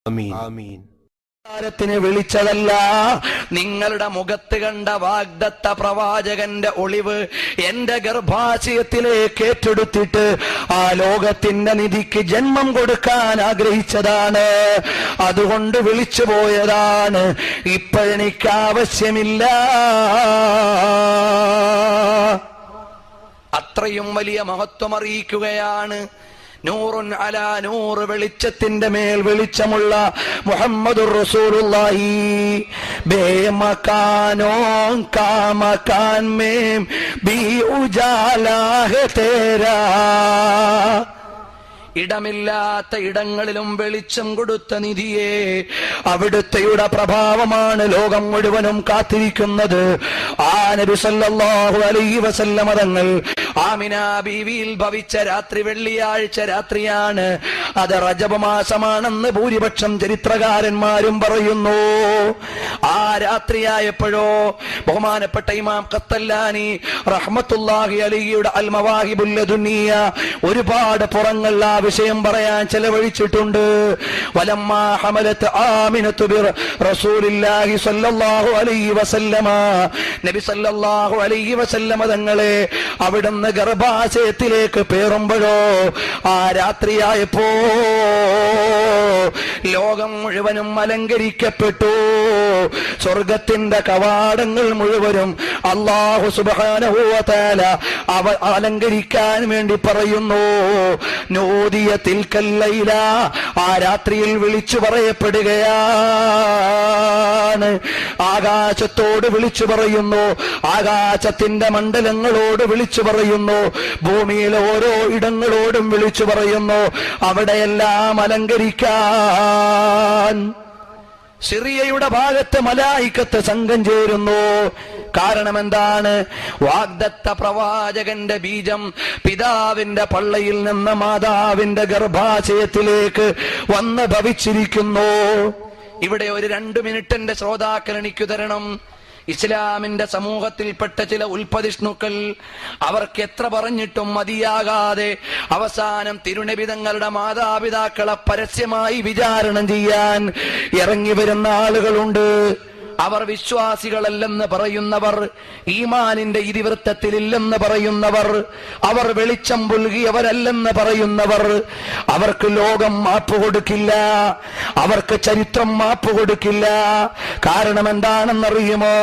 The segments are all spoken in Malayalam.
ആമീൻ. ത്തിന് വിളിച്ചതല്ല, നിങ്ങളുടെ മുഖത്ത് കണ്ട വാഗ്ദത്ത പ്രവാചകന്റെ ഒളിവ് എന്റെ ഗർഭാശയത്തിലേക്ക് ഏറ്റെടുത്തിട്ട് ആ ലോകത്തിന്റെ നിധിക്ക് ജന്മം കൊടുക്കാൻ ആഗ്രഹിച്ചതാണ്. അതുകൊണ്ട് വിളിച്ചു പോയതാണ്. ഇപ്പോഴെനിക്ക് ആവശ്യമില്ല. അത്രയും വലിയ മഹത്വം അറിയിക്കുകയാണ്. നൂറുൻ അലാ നൂറ്, വെളിച്ചത്തിന്റെ മേൽ വെളിച്ചമുള്ള മുഹമ്മദുർ റസൂലുള്ളാഹി. ബേമക്കാനോ കാമകാൻ മേം ബി ഉജാലാ ഹെ തേരാ. ഇടമില്ലാത്ത ഇടങ്ങളിലും വെളിച്ചം കൊടുത്ത നിധിയെ, അവിടുത്തെയുടെ പ്രഭാവമാണ് ലോകം മുഴുവനും കാത്തിരിക്കുന്നത്. ആ നബി സല്ലല്ലാഹു അലൈഹി വസല്ലമ തങ്ങൾ ആമിന ബീവിയിൽ ഭവിച്ച രാത്രി വെള്ളിയാഴ്ച രാത്രിയാണ്. അത് റജബ് മാസമാണെന്ന് ഭൂരിപക്ഷം ചരിത്രകാരന്മാരും പറയുന്നു. ആ രാത്രിയായപ്പോഴോ ബഹുമാനപ്പെട്ട ഇമാം ഖത്തല്ലാനി റഹ്മത്തുള്ളാഹി അലൈഹിയുടെ അൽ മവാഹിബുൽ ലദുനിയ ഒരുപാട് പുറങ്ങൾ ആ വിഷയം പറയാൻ ചെലവഴിച്ചിട്ടുണ്ട്. വലമ്മാ ഹമലത്ത് ആമിനത്തു ബി റസൂലില്ലാഹി സ്വല്ലല്ലാഹു അലൈഹി വസല്ലമ, നബി സല്ലല്ലാഹു അലൈഹി വസല്ലമ തങ്ങളെ അവിടുന്ന് ഗർഭാശയത്തിലേക്ക് പേറുമ്പോഴോ ആ രാത്രിയായപ്പോ ലോകം മുഴുവനും അലങ്കരിക്കപ്പെട്ടു. സ്വർഗത്തിന്റെ കവാടങ്ങൾ മുഴുവനും അല്ലാഹു സുബ്ഹാനഹു വ തആല അലങ്കരിക്കാൻ വേണ്ടി പറയുന്നു. നൂദിയ തിൽക്കൽ ലൈല, ആ രാത്രിയിൽ വിളിച്ചു പറയപ്പെടുകയാണ്. ആകാശത്തോട് വിളിച്ചു പറയുന്നു, ആകാശത്തിന്റെ മണ്ഡലങ്ങളോട് വിളിച്ചു പറയുന്നു, ഭൂമിയിലെ ഓരോ ഇടങ്ങളോടും വിളിച്ചു പറയുന്നു, അവിടെയെല്ലാം അലങ്കരിക്കാൻ. സിറിയയുടെ ഭാഗത്ത് മലായിക്കത്ത് സംഘം ചേരുന്നു. കാരണം എന്താണ്? വാഗ്ദത്ത പ്രവാചകന്റെ ബീജം പിതാവിന്റെ പള്ളയിൽ നിന്ന് മാതാവിന്റെ ഗർഭാശയത്തിലേക്ക് വന്ന് ഭവിച്ചിരിക്കുന്നു. ഇവിടെ ഒരു 2 മിനിറ്റ് എന്റെ ശ്രോതാക്കൾ എനിക്ക് തരണം. ഇസ്ലാമിന്റെ സമൂഹത്തിൽപ്പെട്ട ചില ഉൽപ്പതിഷ്ണുക്കൾ, അവർക്ക് എത്ര പറഞ്ഞിട്ടും മതിയാകാതെ അവസാനം തിരുനബി തങ്ങളുടെ മാതാപിതാക്കളെ പരസ്യമായി വിചാരണ ചെയ്യാൻ ഇറങ്ങി വരുന്ന ആളുകളുണ്ട്. അവർ വിശ്വാസികളല്ലെന്ന് പറയുന്നവർ, ഈമാനിന്റെ ഇതിവൃത്തത്തിലില്ലെന്ന് പറയുന്നവർ, അവർ വെളിച്ചം പുൽകിയവരല്ലെന്ന് പറയുന്നവർ, അവർക്ക് ലോകം മാപ്പ് കൊടുക്കില്ല, അവർക്ക് ചരിത്രം മാപ്പ് കൊടുക്കില്ല. കാരണം എന്താണെന്നറിയുമോ?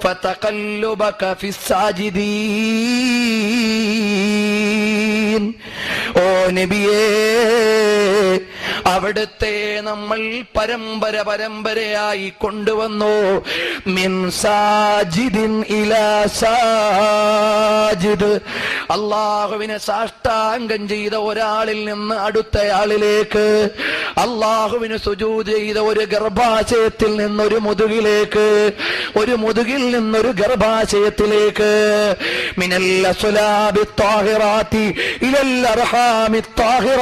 ഫതഖല്ലുബക ഫിസ്സാജിദീൻ. ഓ നബിയേ, അവിടുത്തെ നമ്മൾ പരമ്പരയായി കൊണ്ടുവന്നു. മിൻ സാജിദിൻ ഇലാ സാജിദ്, അല്ലാഹുവിനെ സാഷ്ടാംഗം ചെയ്ത ഒരാളിൽ നിന്ന് അടുത്തയാളിലേക്ക്, അല്ലാഹുവിന് സുജൂദ് ചെയ്ത ഒരു ഗർഭാശയത്തിൽ നിന്നൊരു മുതുകിലേക്ക്, ഒരു മുതുകിൽ നിന്നൊരു ഗർഭാശയത്തിലേക്ക്. മിനൽ അസ്ലാബി ത്വാഹിറാത്തി ഇലൽ അർഹാമി ത്വാഹിറാത്ത്,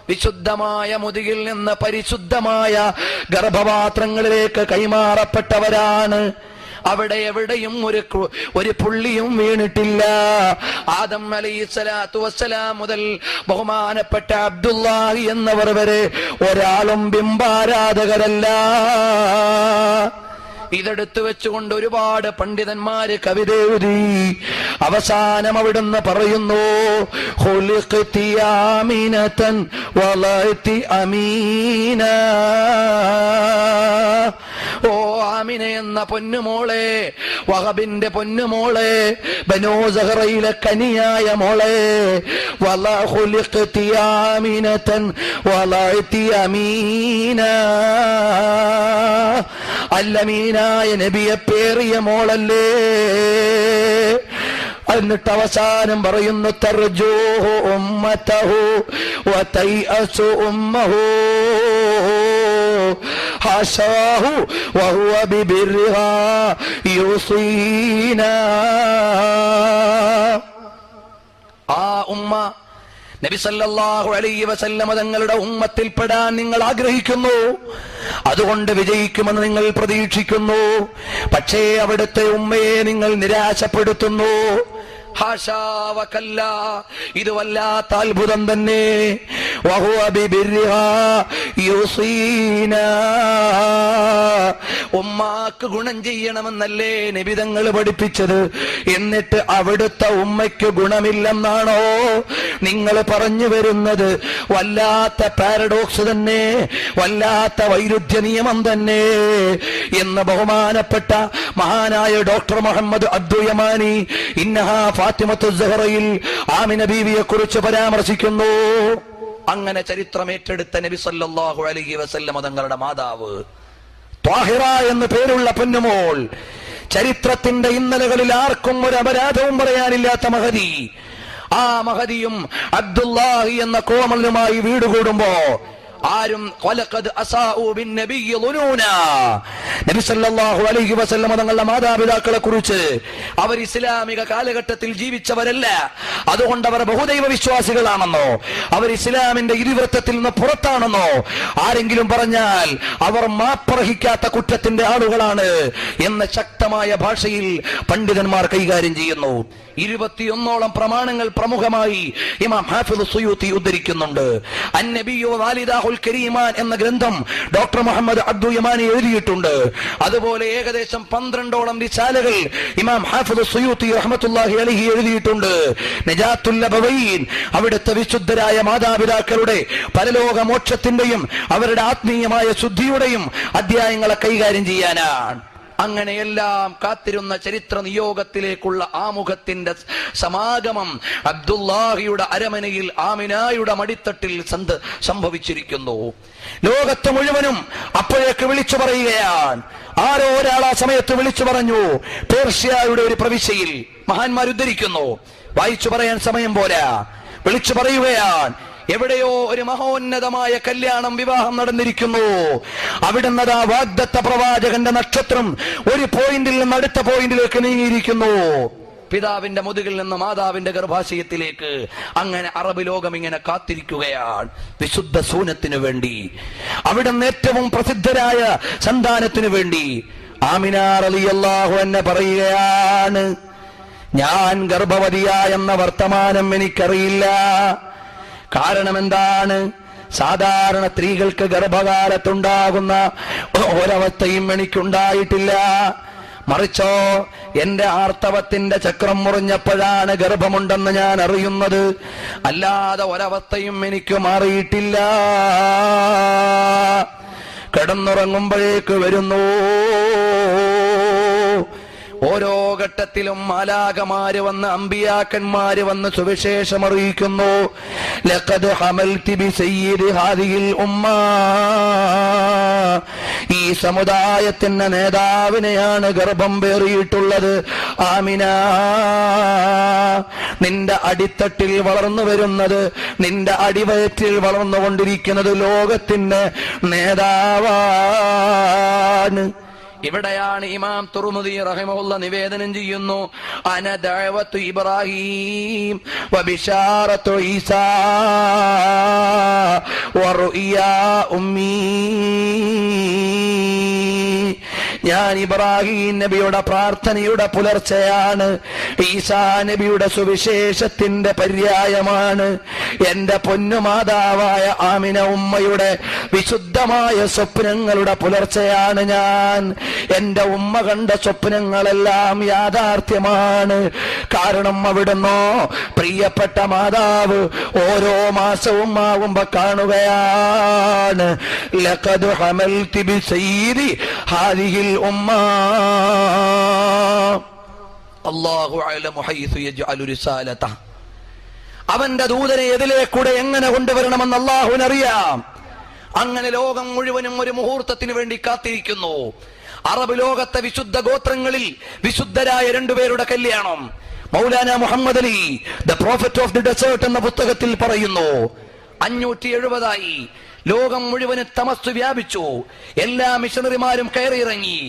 വിശുദ്ധമായ മുതുകിൽ നിന്ന് പരിശുദ്ധമായ ഗർഭപാത്രങ്ങളിലേക്ക് കൈമാറപ്പെട്ടവരാണ്. അവിടെ എവിടെയും ഒരു പുള്ളിയും വീണിട്ടില്ല. ആദം അലൈഹിസ്സലാത്തു വസ്സലാം മുതൽ ബഹുമാനപ്പെട്ട അബ്ദുല്ലാഹി എന്നവർ വരെ ഒരാളും ബിംബാരാധകരല്ല. ഇതെടുത്തു വെച്ചുകൊണ്ട് ഒരുപാട് പണ്ഡിതന്മാര് കവിത എഴുതി. അവസാനം അവിടുന്ന് പറയുന്നു, ഖുലിഖ്തി ആമിനതൻ വളഅതി അമീന. ഓ ആമിന എന്ന പൊന്നുമോളെ, വഹബിന്റെ പൊന്നുമോളെ, ബനൂ സഹറയിലെ കനിയായ മോളെ, ഖുലിഖ്തി ആമിനതൻ വളഅതി അമീന. അല്ലമീനായ നബിയെ പേറിയ മോളല്ലേ. എന്നിട്ട് അവസാനം പറയുന്നു, തർജൂഹു ഉമ്മതഹു വതൈഅസു ഉമ്മഹു ഹാശാഹു വഹുവ ബിബിർഹാ യൂസീനാ. ആ ഉമ്മ നബി സല്ലല്ലാഹു അലൈഹി വസല്ലമ തങ്ങളുടെ ഉമ്മത്തിൽപ്പെടാൻ നിങ്ങൾ ആഗ്രഹിക്കുന്നു, അതുകൊണ്ട് വിജയിക്കുമെന്ന് നിങ്ങൾ പ്രതീക്ഷിക്കുന്നു. പക്ഷേ അവിടുത്തെ ഉമ്മയെ നിങ്ങൾ നിരാശപ്പെടുത്തുന്നു. ഹാശാ വകല്ല, ഇത് വല്ലാത്ത അത്ഭുതം തന്നെ. വഹുവ ബിബിർഹാ യുസീനാ, ഉമ്മാക്ക് ഗുണം ചെയ്യണമെന്നല്ലേ നബിതങ്ങൾ പഠിപ്പിച്ചത്. എന്നിട്ട് അവിടുത്തെ ഉമ്മയ്ക്ക് ഗുണമില്ലെന്നാണോ നിങ്ങൾ പറഞ്ഞു വരുന്നത്? വല്ലാത്ത പാരഡോക്സ് തന്നെ, വല്ലാത്ത വൈരുദ്ധ്യ നിയമം തന്നെ എന്ന് ബഹുമാനപ്പെട്ട മഹാനായ ഡോക്ടർ മുഹമ്മദ് അബ്ദുൽ യമാനി ഇന്നഹാ ഫാത്തിമത്തു സഹറയിൽ ആമിന ബീവിയെ കുറിച്ച് പരാമർശിക്കുന്നു. അങ്ങനെ ചരിത്രമേറ്റെടുത്ത നബി സല്ലല്ലാഹു അലൈഹി വസല്ലം തങ്ങളുടെ മാതാവ് ത്വാഹിറ എന്ന് പേരുള്ള പൊന്നുമോൾ, ചരിത്രത്തിന്റെ ഇന്നലകളിൽ ആർക്കും ഒരു അപരാധവും പറയാനില്ലാത്ത മഹദി, ആ മഹദിയും അബ്ദുല്ലാഹി എന്ന കോമലുമായി വീടുകൂടുമ്പോ ആരും നബി സല്ലല്ലാഹു അലൈഹി വസല്ലം തങ്ങളുടെ മാതാപിതാക്കളെ കുറിച്ച് അവർ ഇസ്ലാമിക കാലഘട്ടത്തിൽ ജീവിച്ചവരല്ല, അതുകൊണ്ട് അവർ ബഹുദൈവ വിശ്വാസികളാണെന്നോ അവർ ഇസ്ലാമിന്റെ ഇരുവൃത്തത്തിൽ നിന്ന് പുറത്താണെന്നോ ആരെങ്കിലും പറഞ്ഞാൽ അവർ മാപ്പർഹിക്കാത്ത കുറ്റത്തിന്റെ ആളുകളാണ് എന്ന് ശക്തമായ ഭാഷയിൽ പണ്ഡിതന്മാർ കൈകാര്യം ചെയ്യുന്നു. 21ഓളം പ്രമാണങ്ങൾ പ്രമുഖമായി ഇമാം ഹാഫിദ് സുയൂത്തി ഉദ്ധരിക്കുന്നുണ്ട്. അന്നബിയു വാലിദാഹുൽ കരീമാൻ എന്ന ഗ്രന്ഥം ഡോക്ടർ മുഹമ്മദ് അബ്ദുൽ യമാനി എഴുതിയിട്ടുണ്ട്. അതുപോലെ ഏകദേശം 12ഓളം റിസാലകൾ ഇമാം ഹാഫിദ് സുയൂത്തി റഹ്മത്തുള്ളാഹി അലൈഹി എഴുതിയിട്ടുണ്ട്. നജാത്തുൽ ലബവൈൻ, അവിടുത്തെ വിശുദ്ധരായ മാതാപിതാക്കളുടെ പരലോക മോക്ഷത്തിന്റെയും അവരുടെ ആത്മീയമായ ശുദ്ധിയുടെയും അധ്യായങ്ങളെ കൈകാര്യം ചെയ്യാനാണ്. അങ്ങനെയെല്ലാം കാത്തിരുന്ന ചരിത്ര നിയോഗത്തിലേക്കുള്ള ആമുഖത്തിന്റെ സമാഗമം അബ്ദുല്ലാഹിയുടെ അരമനയിൽ ആമിനായുടെ മടിത്തട്ടിൽ സംഭവിച്ചിരിക്കുന്നു. ലോകത്ത് മുഴുവനും അപ്പോഴേക്ക് വിളിച്ചു പറയുകയാണ്. ആരോ ഒരാൾ ആ സമയത്ത് വിളിച്ചു പറഞ്ഞു. പേർഷ്യയുടെ ഒരു പ്രവിശ്യയിൽ മഹാന്മാർ ഉദ്ധരിക്കുന്നു, വായിച്ചു പറയാൻ സമയം പോരാ, വിളിച്ചു പറയുകയാണ്. എവിടെയോ ഒരു മഹോന്നതമായ കല്യാണം, വിവാഹം നടന്നിരിക്കുന്നു. അവിടുന്ന് ആ വാഗ്ദത്ത പ്രവാചകന്റെ നക്ഷത്രം ഒരു പോയിന്റിൽ നിന്ന് അടുത്ത പോയിന്റിലേക്ക് നീങ്ങിയിരിക്കുന്നു. പിതാവിന്റെ മുതുകിൽ നിന്ന് മാതാവിന്റെ ഗർഭാശയത്തിലേക്ക്. അങ്ങനെ അറബ് ലോകം ഇങ്ങനെ കാത്തിരിക്കുകയാണ് വിശുദ്ധ സൂനത്തിനു വേണ്ടി, അവിടുന്ന് ഏറ്റവും പ്രസിദ്ധരായ സന്താനത്തിനു വേണ്ടി. ആമിന റളിയല്ലാഹു അൻഹ പറയുകയാണ്, ഞാൻ ഗർഭവതിയായെന്ന വർത്തമാനം എനിക്കറിയില്ല. കാരണം എന്താണ്? സാധാരണ സ്ത്രീകൾക്ക് ഗർഭകാലത്തുണ്ടാകുന്ന ഒരവസ്ഥയും എനിക്കുണ്ടായിട്ടില്ല. മറിച്ചോ എന്റെ ആർത്തവത്തിന്റെ ചക്രം മുറിഞ്ഞപ്പോഴാണ് ഗർഭമുണ്ടെന്ന് ഞാൻ അറിയുന്നത്. അല്ലാതെ ഒരവസ്ഥയും എനിക്ക് മാറിയിട്ടില്ല. കിടന്നുറങ്ങുമ്പോഴേക്ക് വരുന്നു. ഓരോ ഘട്ടത്തിലും മാലാഖമാര് വന്ന്, അമ്പിയാക്കന്മാര് വന്ന് സുവിശേഷം അറിയിക്കുന്നു. ലഖദ് ഹമൽതി ബിസയ്യിദി ഹാദിഹിൽ ഉമ്മ, ഈ സമുദായത്തിന്റെ നേതാവിനെയാണ് ഗർഭം പേറിയിട്ടുള്ളത്. ആമിന, നിന്റെ അടിത്തട്ടിൽ വളർന്നു വരുന്നത്, നിന്റെ അടിവയറ്റിൽ വളർന്നുകൊണ്ടിരിക്കുന്നത് ലോകത്തിന്റെ നേതാവാണ്. ഇവിടെയാണ് ഇമാം തുർമുദി റഹിമഹുല്ലാഹ് നിവേദനം ചെയ്യുന്നു, അന ദഅവത്തു ഇബ്രാഹിം വബിശാറത്തു ഈസാ വറുഇയാ ഉമ്മീ. ഞാൻ ഇബ്രാഹിം നബിയുടെ പ്രാർത്ഥനയുടെ പുലർച്ചയാണ്, ഈസാ നബിയുടെ സുവിശേഷത്തിന്റെ പര്യായമാണ്, എന്റെ പൊന്നുമാതാവായ ആമിന ഉമ്മയുടെ വിശുദ്ധമായ സ്വപ്നങ്ങളുടെ പുലർച്ചയാണ് ഞാൻ. എന്റെ ഉമ്മ കണ്ട സ്വപ്നങ്ങളെല്ലാം യാഥാർത്ഥ്യമാണ്. കാരണം അവിടുന്നോ പ്രിയപ്പെട്ട മാതാവ് ഓരോ മാസവും ആവുമ്പോ കാണുകയാണ്, ലഖദ് ഹമൽതി ബിസയ്യിദി ഹാദിഹിൽ ഉമ്മ. അല്ലാഹു അഅലമു ഹൈസു യജ്അലു റിസാലതഹ. അവന്റെ ദൂതനെ എതിലേക്കൂടെ എങ്ങനെ കൊണ്ടുവരണമെന്ന് അല്ലാഹുവിനറിയാം. അങ്ങനെ ലോകം മുഴുവനും ഒരു മുഹൂർത്തത്തിന് വേണ്ടി കാത്തിരിക്കുന്നു. അറബ് ലോകത്തെ വിശുദ്ധ ഗോത്രങ്ങളിൽ വിശുദ്ധരായ രണ്ടുപേരുടെ കല്യാണം. Maulana Muhammad Ali the prophet of the desert എന്ന പുസ്തകത്തിൽ പറയുന്നു, 570 ലോകം മുഴുവന് തമസ്സു വ്യാപിച്ചു. എല്ലാ മിഷണറിമാരും കയറിയിറങ്ങി.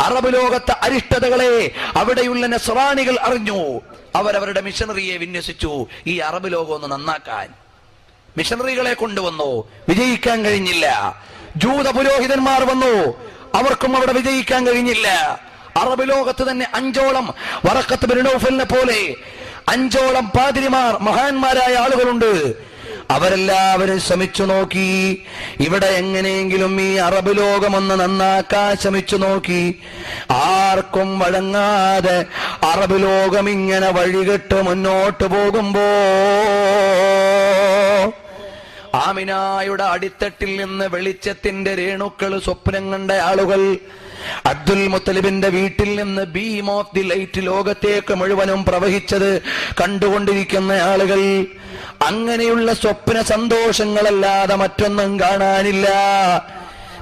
അറബ് ലോകത്തെ അരിഷ്ടതകളെ അവിടെയുള്ള നസ്രാനികൾ അറിഞ്ഞു. അവരവരുടെ മിഷണറിയെ വിന്യസിച്ചു ഈ അറബ് ലോകം ഒന്ന് നന്നാക്കാൻ. മിഷണറികളെ കൊണ്ടുവന്നു, വിജയിക്കാൻ കഴിഞ്ഞില്ല. ജൂത പുരോഹിതന്മാർ വന്നു, അവർക്കും അവിടെ വിജയിക്കാൻ കഴിഞ്ഞില്ല. അറബ് ലോകത്ത് തന്നെ 5ഓളം വറഖത്ത് ബിൻ നൗഫലിനെ പോലെ 5ഓളം പാതിരിമാർ മഹാന്മാരായ ആളുകളുണ്ട്. അവരെല്ലാവരും ശ്രമിച്ചു നോക്കി. ഇവിടെ എങ്ങനെയെങ്കിലും ഈ അറബ് ലോകമൊന്ന് നന്നാക്കാൻ ശ്രമിച്ചു നോക്കി. ആർക്കും വഴങ്ങാതെ അറബ് ലോകം ഇങ്ങനെ വഴികെട്ട് മുന്നോട്ട് പോകുമ്പോ ആമിനായുടെ അടിത്തട്ടിൽ നിന്ന് വെളിച്ചത്തിന്റെ രേണുക്കൾ സ്വപ്നം കണ്ട ആളുകൾ, അബ്ദുൽ മുത്തലിബിന്റെ വീട്ടിൽ നിന്ന് ബീം ഓഫ് ദി ലൈറ്റ് ലോകത്തേക്ക് മുഴുവനും പ്രവഹിച്ചത് കണ്ടുകൊണ്ടിരിക്കുന്ന ആളുകൾ, അങ്ങനെയുള്ള സ്വപ്ന സന്തോഷങ്ങളല്ലാതെ മറ്റൊന്നും കാണാനില്ല.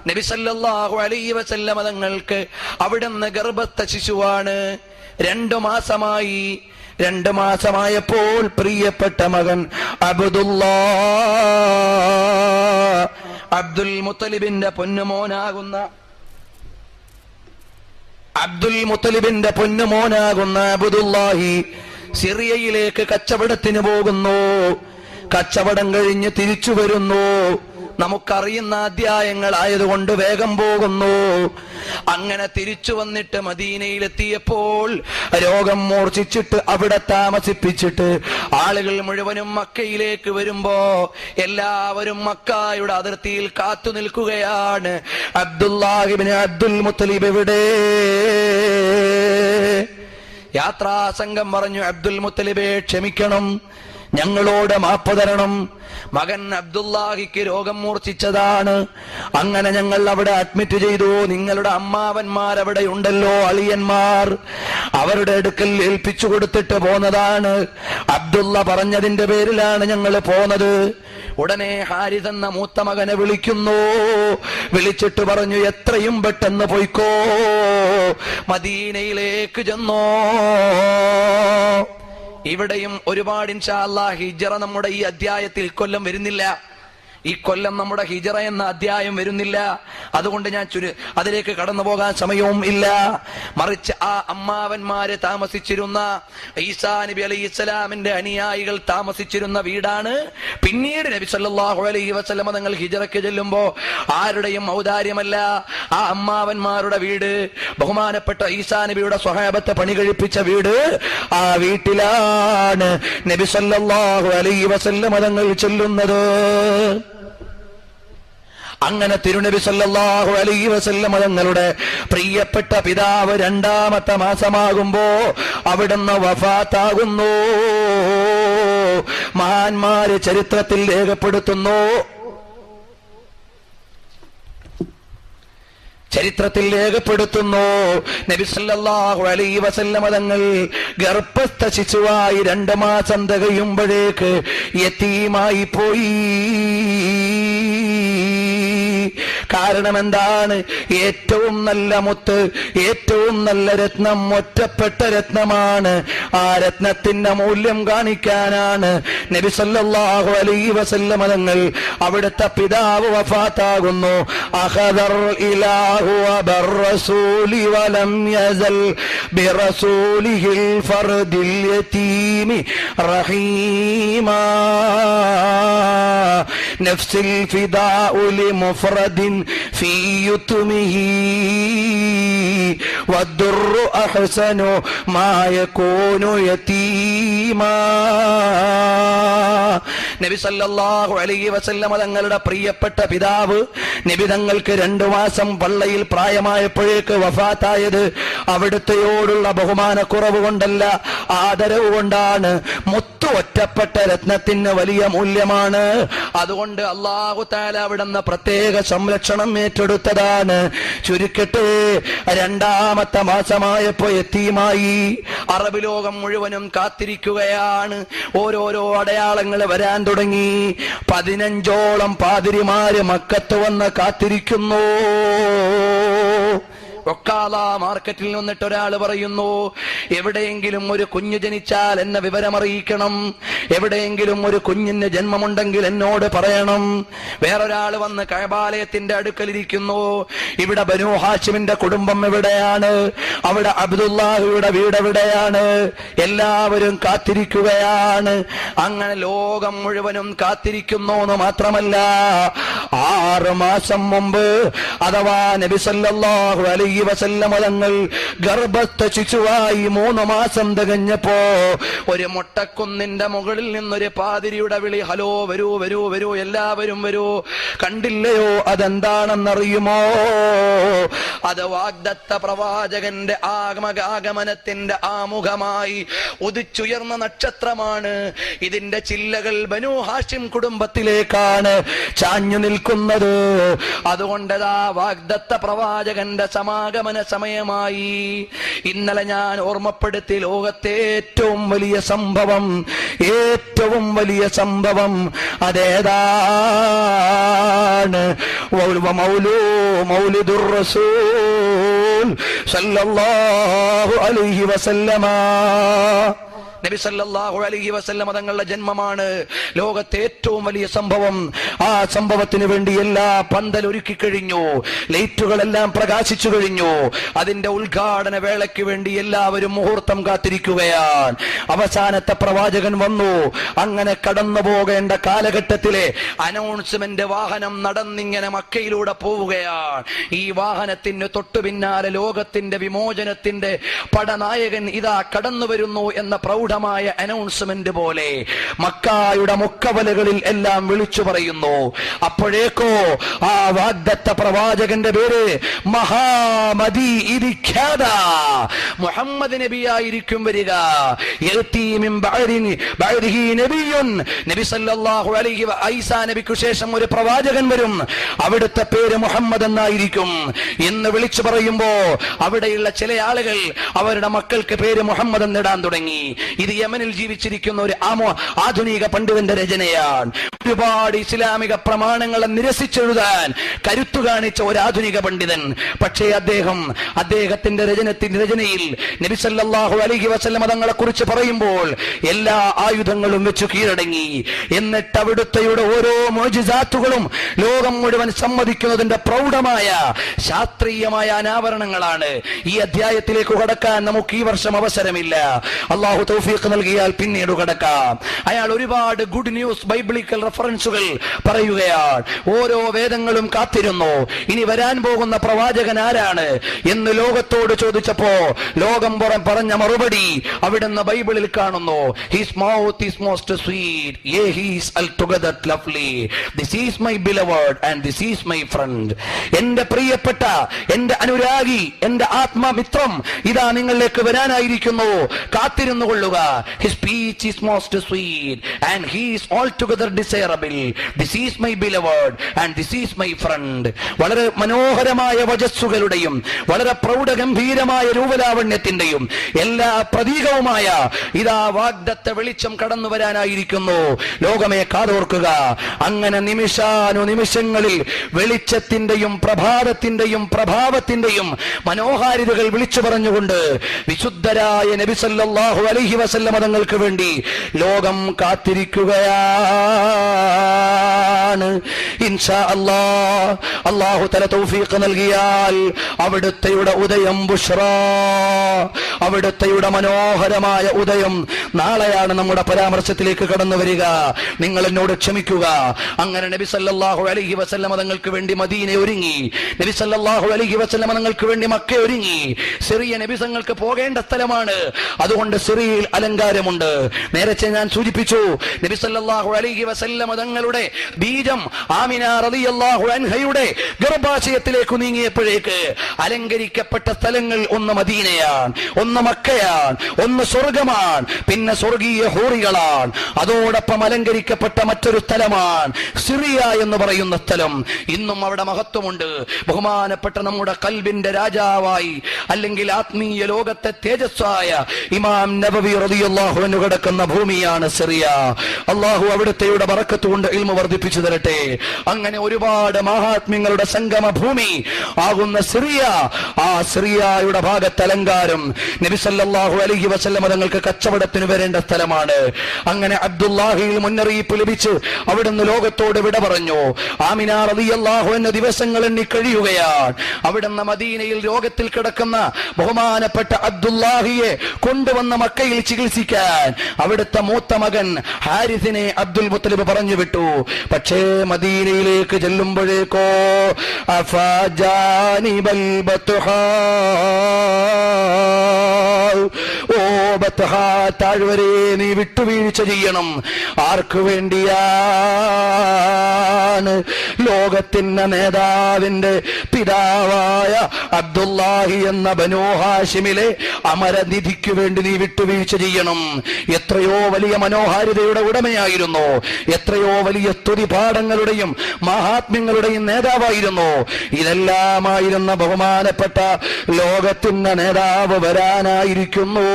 നബി സല്ലല്ലാഹു അലൈഹി വസല്ലം തങ്ങൾക്ക് അവിടുന്ന് ഗർഭസ്ഥ ശിശുവാണ്. 2 മാസമായി. 2 മാസമായപ്പോൾ പ്രിയപ്പെട്ട മകൻ അബ്ദുൽ മുത്തലിബിന്റെ പൊന്നുമോനാകുന്ന അബ്ദുല്ലാഹി സിറിയയിലേക്ക് കച്ചവടത്തിന് പോകുന്നു. കച്ചവടം കഴിഞ്ഞ് തിരിച്ചു വരുന്നു. നമുക്കറിയുന്ന അധ്യായങ്ങൾ ആയതുകൊണ്ട് വേഗം പോകുന്നു. അങ്ങനെ തിരിച്ചു വന്നിട്ട് മദീനയിലെത്തിയപ്പോൾ രോഗം മൂർച്ഛിച്ചിട്ട് അവിടെ താമസിപ്പിച്ചിട്ട് ആളുകൾ മുഴുവനും മക്കയിലേക്ക് വരുമ്പോ എല്ലാവരും മക്കായുടെ അതിർത്തിയിൽ കാത്തു നിൽക്കുകയാണ്. അബ്ദുല്ലാഹിബ്നു അബ്ദുൽ മുത്തലിബ് എവിടെ? യാത്രാ സംഘം പറഞ്ഞു, അബ്ദുൽ മുത്തലിബെ ക്ഷമിക്കണം, ഞങ്ങളോട് മാപ്പ് തരണം. മകൻ അബ്ദുല്ലാഹിക്ക് രോഗം മൂർച്ഛിച്ചതാണ്. അങ്ങനെ ഞങ്ങൾ അവിടെ അഡ്മിറ്റ് ചെയ്തു. നിങ്ങളുടെ അമ്മാവന്മാർ അവിടെ ഉണ്ടല്ലോ, അളിയന്മാർ, അവരുടെ അടുക്കൽ ഏൽപ്പിച്ചു കൊടുത്തിട്ട് പോന്നതാണ്. അബ്ദുള്ള പറഞ്ഞതിന്റെ പേരിലാണ് ഞങ്ങൾ പോന്നത്. ഉടനെ ഹാരിസ് എന്ന മൂത്ത മകനെ വിളിക്കുന്നു. വിളിച്ചിട്ട് പറഞ്ഞു, എത്രയും പെട്ടെന്ന് പോയിക്കോ, മദീനയിലേക്ക് ചെന്നോ. ഇവിടെയും ഒരുപാട് ഇൻഷാ അല്ലാഹ് ഹിജ്റ നമ്മുടെ ഈ അധ്യായത്തിൽ കൊല്ലം വരുന്നില്ല. ഈ കൊല്ലം നമ്മുടെ ഹിജ്റ എന്ന അധ്യായം വരുന്നില്ല. അതുകൊണ്ട് ഞാൻ അതിലേക്ക് കടന്നു പോകാൻ സമയവും ഇല്ല. മറിച്ച് ആ അമ്മാവന്മാര് താമസിച്ചിരുന്ന ഈസാ നബി അലൈഹി ഇസ്ലാമിന്റെ അനുയായികൾ താമസിച്ചിരുന്ന വീടാണ്. പിന്നീട് നബി സല്ലല്ലാഹു അലൈഹി വസല്ലം തങ്ങൾ ഹിജ്റയ്ക്ക് ചെല്ലുമ്പോ ആരുടെയും ഔദാര്യമല്ല, ആ അമ്മാവന്മാരുടെ വീട്, ബഹുമാനപ്പെട്ട ഈസാ നബിയുടെ സ്വഹാബത്തെ പണി കഴിപ്പിച്ച വീട്, ആ വീട്ടിലാണ് നബി സല്ലല്ലാഹു അലൈഹി വസല്ലം തങ്ങൾ ചെല്ലുന്നത്. അങ്ങനെ തിരുനബി സല്ലല്ലാഹു അലൈഹി വസല്ലം തങ്ങളുടെ പ്രിയപ്പെട്ട പിതാവ് 2ാമത്തെ മാസമാകുമ്പോ അവിടുന്ന് വഫാത്താകുന്നു. മഹാന്മാര് ചരിത്രത്തിൽ രേഖപ്പെടുത്തുന്നു, നബി സല്ലല്ലാഹു അലൈഹി വസല്ലം തങ്ങൾ ഗർഭസ്ഥ ശിശുവായി 2 മാസം തികയുമ്പോഴേക്ക് യതീമായി പോയി. കാരണം എന്താണ്? ഏറ്റവും നല്ല മുത്ത്, ഏറ്റവും നല്ല രത്നം ഒറ്റപ്പെട്ട രത്നമാണ്. ആ രത്നത്തിന്റെ മൂല്യം കാണിക്കാനാണ് നബി സല്ലല്ലാഹു അലൈഹി വസല്ലം തങ്ങൾ അവിടുത്തെ പിതാവ് വഫാത്താകുന്നു. അഖദർ ഇലാഹു വബർറസൂലി വലം യസൽ ബിറസൂലിഹിൽ ഫർദിൽ യതീമി റഹീമാ നഫ്സിൽ ഫിദാഉ ലിമുഫ്റദിൻ ഫീ യുത്മിഹി വദ്ദുറു അഹ്സനു മാ യകൂനു യതീമാ. നബി സല്ലല്ലാഹു അലൈഹി വസല്ലം തങ്ങളുടെ പ്രിയപ്പെട്ട പിതാവ് നബി തങ്ങൾക്ക് 2 മാസം പള്ളയിൽ പ്രായമായപ്പോഴേക്ക് വഫാത്തായത് അവിടുത്തെയോടുള്ള ബഹുമാനക്കുറവ് കൊണ്ടല്ല, ആദരവ് കൊണ്ടാണ്. മുത്തു ഒറ്റപ്പെട്ട രത്നത്തിന് വലിയ മൂല്യമാണ്. അതുകൊണ്ട് അല്ലാഹു തആല അവിടുന്ന് പ്രത്യേക സംരക്ഷണം ഏറ്റെടുത്തതാണ്. ചുരുക്കട്ടെ, 2ാമത്തെ മാസമായപ്പോ യതീമായി. അറബ് ലോകം മുഴുവനും കാത്തിരിക്കുകയാണ്. ഓരോരോ അടയാളങ്ങൾ വരാൻ തുടങ്ങി. 15ഓളം പാതിരിമാര് മക്കത്ത് വന്ന് കാത്തിരിക്കുന്നു. ഒക്കാല മാർക്കറ്റിൽ നിന്നിട്ട് ഒരാൾ പറയുന്നു, എവിടെയെങ്കിലും ഒരു കുഞ്ഞ് ജനിച്ചാൽ എന്നെ വിവരമറിയിക്കണം, എവിടെയെങ്കിലും ഒരു കുഞ്ഞിന് ജന്മമുണ്ടെങ്കിൽ എന്നോട് പറയണം. വേറൊരാൾ വന്ന് കഅബാലയത്തിന്റെ അടുക്കലിരിക്കുന്നു, ഇവിടെ ബനൂ ഹാഷിമിന്റെ കുടുംബം എവിടെയാണ്, അവിടെ അബ്ദുല്ലാഹിയുടെ വീട് എവിടെയാണ്? എല്ലാവരും കാത്തിരിക്കുകയാണ്. അങ്ങനെ ലോകം മുഴുവനും കാത്തിരിക്കുന്നു എന്ന് മാത്രമല്ല, ആ 6 മാസം മുമ്പ് അഥവാ നബി സല്ലല്ലാഹു അലൈഹി വസല്ലം തങ്ങൾ ഗർഭസ്ഥ ശിശുവായി 3 മാസം തികഞ്ഞപ്പോ ഒരു മൊട്ടക്കുന്നിന്റെ മുകളിൽ നിന്നൊരു പാതിരിയുടെ വിളി, ഹലോ വരൂ വരൂ വരൂ എല്ലാവരും വരൂ. കണ്ടില്ലയോ അതെന്താണെന്നറിയുമോ? അത് വാഗ്ദത്ത പ്രവാചകന്റെ ആഗമനത്തിന്റെ ആമുഖമായി ഉദിച്ചുയർന്ന നക്ഷത്രമാണ്. ഇതിന്റെ ചില്ലകൾ ബനൂ ഹാഷിം കുടുംബത്തിലേക്കാണ് ചാഞ്ഞു നിൽക്കുന്നത്. അതുകൊണ്ടതാ വാഗ്ദത്ത പ്രവാചകന്റെ സമാഗമന സമയമായി. ഇന്നലെ ഞാൻ ഓർമ്മപ്പെടുത്തി, ലോകത്തെ ഏറ്റവും വലിയ സംഭവം അതേതാണ്? മൗലിദുർ റസൂൽ സല്ലല്ലാഹു അലൈഹി വസല്ലമ. നബി സല്ലല്ലാഹു അലൈഹി വസല്ലം തങ്ങളുടെ ജന്മമാണ് ലോകത്തെ ഏറ്റവും വലിയ സംഭവം. ആ സംഭവത്തിന് വേണ്ടി എല്ലാ പന്തലൊരുക്കി കഴിഞ്ഞു, ലൈറ്റുകളെല്ലാം പ്രകാശിച്ചു കഴിഞ്ഞു. അതിന്റെ ഉദ്ഘാടന വേളയ്ക്ക് വേണ്ടി എല്ലാവരും മുഹൂർത്തം കാത്തിരിക്കുകയാണ്. അവസാനത്തെ പ്രവാചകൻ വന്നു. അങ്ങനെ കടന്നു പോകേണ്ട കാലഘട്ടത്തിലെ അനൗൺസ്മെന്റ് വാഹനം നടന്നിങ്ങനെ മക്കയിലൂടെ പോവുകയാണ്. ഈ വാഹനത്തിന് തൊട്ടു പിന്നാലെ ലോകത്തിന്റെ വിമോചനത്തിന്റെ പടനായകൻ ഇതാ കടന്നു വരുന്നു എന്ന പ്രൗഢ അനൗൺസ്മെന്റ് പോലെ മക്കായുടെ മുക്കവലകളിൽ എല്ലാം വിളിച്ചു പറയുന്നു. അപ്പോഴേക്കോ ആ വാഗ്ദത്ത പ്രവാചകന്റെ പേര് മഹാമദി ഇരിഖ്യാദ മുഹമ്മദ് നബിയായിരിക്കും വരിക. നബി സല്ലല്ലാഹു അലൈഹി ഈസാ നബിക്കു ശേഷം ഒരു പ്രവാചകൻ വരും, അവിടുത്തെ പേര് മുഹമ്മദ് എന്നായിരിക്കും എന്ന് വിളിച്ചു പറയുമ്പോ അവിടെയുള്ള ചില ആളുകൾ അവരുടെ മക്കൾക്ക് പേര് മുഹമ്മദ് എന്നിടാൻ തുടങ്ങി. ഇത് യമനിൽ ജീവിച്ചിരിക്കുന്ന ഒരു ആധുനിക പണ്ഡിതന്റെ രചനയാണ്. ഒരുപാട് ഇസ്ലാമിക പ്രമാണങ്ങളെ നിരസിച്ചെഴുതാൻ കരുത്തു കാണിച്ച ഒരു ആധുനിക പണ്ഡിതൻ. പക്ഷേ അദ്ദേഹത്തിന്റെ രചനയിൽ നബി സല്ലല്ലാഹു അലൈഹി വസല്ലം തങ്ങളെ കുറിച്ച് പറയുമ്പോൾ എല്ലാ ആയുധങ്ങളും വെച്ചു കീഴടങ്ങി. എന്നിട്ട് അവിടുത്തെയുടെ ഓരോ മുഅ്ജിസാത്തുകളും ലോകം മുഴുവൻ സമ്മതിക്കുന്നതിന്റെ പ്രൗഢമായ ശാസ്ത്രീയമായ അനാവരണങ്ങളാണ്. ഈ അധ്യായത്തിലേക്ക് കടക്കാൻ നമുക്ക് ഈ വർഷം അവസരമില്ല. അല്ലാഹു തൗഫീഖ് നൽകിയാൽ പിന്നീട് കടക്കാം. അയാൾ ഒരുപാട് ഗുഡ് ന്യൂസ് ബൈബിളിക്കൽ റെഫറൻസുകൾ പറയുകയാണ്. ഓരോ വേദങ്ങളും കാത്തിരുന്നു ഇനി വരാൻ പോകുന്ന പ്രവാചകൻ ആരാണ് എന്ന് ലോകത്തോട് ചോദിച്ചപ്പോ ലോകം പറഞ്ഞ മറുപടി അവിടുന്ന് ബൈബിളിൽ കാണുന്നു. His mouth is most sweet, yea he is altogether lovely. This is my beloved and this is my friend. എന്റെ പ്രിയപ്പെട്ട, എന്റെ അനുരാഗി, എന്റെ ആത്മമിത്രം ഇതാ നിങ്ങളിലേക്ക് വരാനായിരിക്കുന്നു, കാത്തിരുന്നു കൊള്ളുക. His speech is most sweet and he is altogether desirable. This is my beloved and this is my friend. വളരെ മനോഹരമായ വചസ്സുകളുടെയും വളരെ പ്രൗഢഗംഭീരമായ രൂപലാവണ്യത്തിന്റെയും എല്ലാ പ്രതീകവുമായ ഇതാ വാഗ്ദത്ത വെളിച്ചം കടന്നു വരാനായിരിക്കുന്നു. ലോകമേ കാതോർക്കുക. അങ്ങനെ നിമിഷങ്ങളിൽ വെളിച്ചത്തിന്റെയും പ്രഭാതത്തിന്റെയും പ്രഭാവത്തിന്റെയും മനോഹാരിതകൾ വിളിച്ചു പറഞ്ഞുകൊണ്ട് വിശുദ്ധരായ നബി സല്ലല്ലാഹു അലൈഹി വസല്ലം തങ്ങൾക്ക് വേണ്ടി ലോകം കാത്തിരിക്കുകയാണ്. ഇൻഷാ അല്ലാഹ് അല്ലാഹു തആല തൗഫീഖ് നൽകിയാൽ അവിടുത്തെയുടെ ഉദയം ബുശ്റാ, അവിടുത്തെയുടെ മനോഹരമായ ഉദയം നാളെയാണ് നമ്മുടെ പരാമർശത്തിലേക്ക് കടന്നു വരിക. നിങ്ങൾ എന്നോട് ക്ഷമിക്കുക. അങ്ങനെ നബി സല്ലല്ലാഹു അലൈഹി വസല്ലം തങ്ങൾക്ക് വേണ്ടി മദീന ഒരുങ്ങി, നബി സല്ലല്ലാഹു അലൈഹി വസല്ലം തങ്ങൾക്ക് വേണ്ടി മക്ക ഒരുങ്ങി. സിറിയ നബി തങ്ങൾക്ക് പോകേണ്ട സ്ഥലമാണ്, അതുകൊണ്ട് സിറിയയിൽ അലങ്കാരമുണ്ട്. നേരത്തെ ഞാൻ സൂചിപ്പിച്ചു, നബി സല്ലല്ലാഹു അലൈഹി വസല്ലം തങ്ങളുടെ ബീജം ആമിന റളിയല്ലാഹു അൻഹയുടെ ഗർഭാശയത്തിലേക്ക് നീങ്ങിയപ്പോഴേക്ക് അലങ്കരിക്കപ്പെട്ട സ്ഥലങ്ങൾ ഒന്ന് മദീനയാണ്, ഒന്ന് മക്കയാണ്, ഒന്ന് സ്വർഗമാണ്, പിന്നെ സ്വർഗീയ ഹൂറികളാണ്. അതോടൊപ്പം അലങ്കരിക്കപ്പെട്ട മറ്റൊരു സ്ഥലമാണ് സിറിയ എന്ന് പറയുന്ന സ്ഥലം. ഇന്നും അവിടെ മഹത്വമുണ്ട്. ബഹുമാനപ്പെട്ട നമ്മുടെ കൽബിന്റെ രാജാവായി അല്ലെങ്കിൽ ആത്മീയ ലോകത്തെ തേജസ്സായ ഇമാം നബവി റളിയല്ലാഹു അൻഹു കിടക്കുന്ന ഭൂമിയാണ് സിറിയ. അല്ലാഹു അവിടുത്തെയുടെ ബറക്കത്ത് കൊണ്ട് ഇൽമു വർദ്ധിപ്പിച്ചു തരട്ടെ. അങ്ങനെ ഒരുപാട് മഹാത്മ്യങ്ങളുടെ സംഗമ ഭൂമി ആകുന്ന സിറിയ, ആ സിറിയയുടെ ഭാഗത്ത് അലങ്കാരം നബി സല്ലല്ലാഹു അലൈഹി വസല്ലം തങ്ങൾക്ക് കച്ചവടത്തിന് വരേണ്ട സ്ഥലമാണ്. അങ്ങനെ അബ്ദുല്ലാഹിയിൽ മുന്നറിയിപ്പ് ലഭിച്ച് അവിടുന്ന് ലോകത്തോട് വിട പറഞ്ഞു. ആമിന റളിയല്ലാഹു അൻഹ ദിവസങ്ങൾ എണ്ണി കഴിയുകയാണ്. അവിടുന്ന് മദീനയിൽ രോഗത്തിൽ കിടക്കുന്ന ബഹുമാനപ്പെട്ട അബ്ദുല്ലാഹിയെ കൊണ്ടുവന്ന മക്കയിൽ ചികിത്സിക്കാൻ അവിടുത്തെ മൂത്ത മകൻ ഹാരിസിനെ അബ്ദുൽ മുത്തലിബ് പറഞ്ഞു വിട്ടു. പക്ഷേ മദീനയിലേക്ക് ചെല്ലുമ്പോഴേക്കോ അഫജാനിബൽ ബത്ഹാ, ഓ ബത്ഹാ താഴ്വരെ നീ വിട്ടുവീഴ്ച ചെയ്യണം. ആർക്കു വേണ്ടിയാണ്? ലോകത്തിന്റെ നേതാവിന്റെ പിതാവായ അബ്ദുല്ലാഹി എന്ന ബനൂ ഹാഷിമിലെ അമരനിധിക്ക് വേണ്ടി നീ വിട്ടുവീഴ്ച ചെയ്യണം. എത്രയോ വലിയ മനോഹാരിതയുടെ ഉടമയായിരുന്നു, എത്രയോ വലിയ സ്തുതിപാഠങ്ങളുടെയും മഹാത്മ്യങ്ങളുടെയും നേതാവായിരുന്നു. ഇതെല്ലാമായിരുന്ന ബഹുമാനപ്പെട്ട ലോകത്തിന്റെ നേതാവ് വരാനായിരിക്കുന്നു.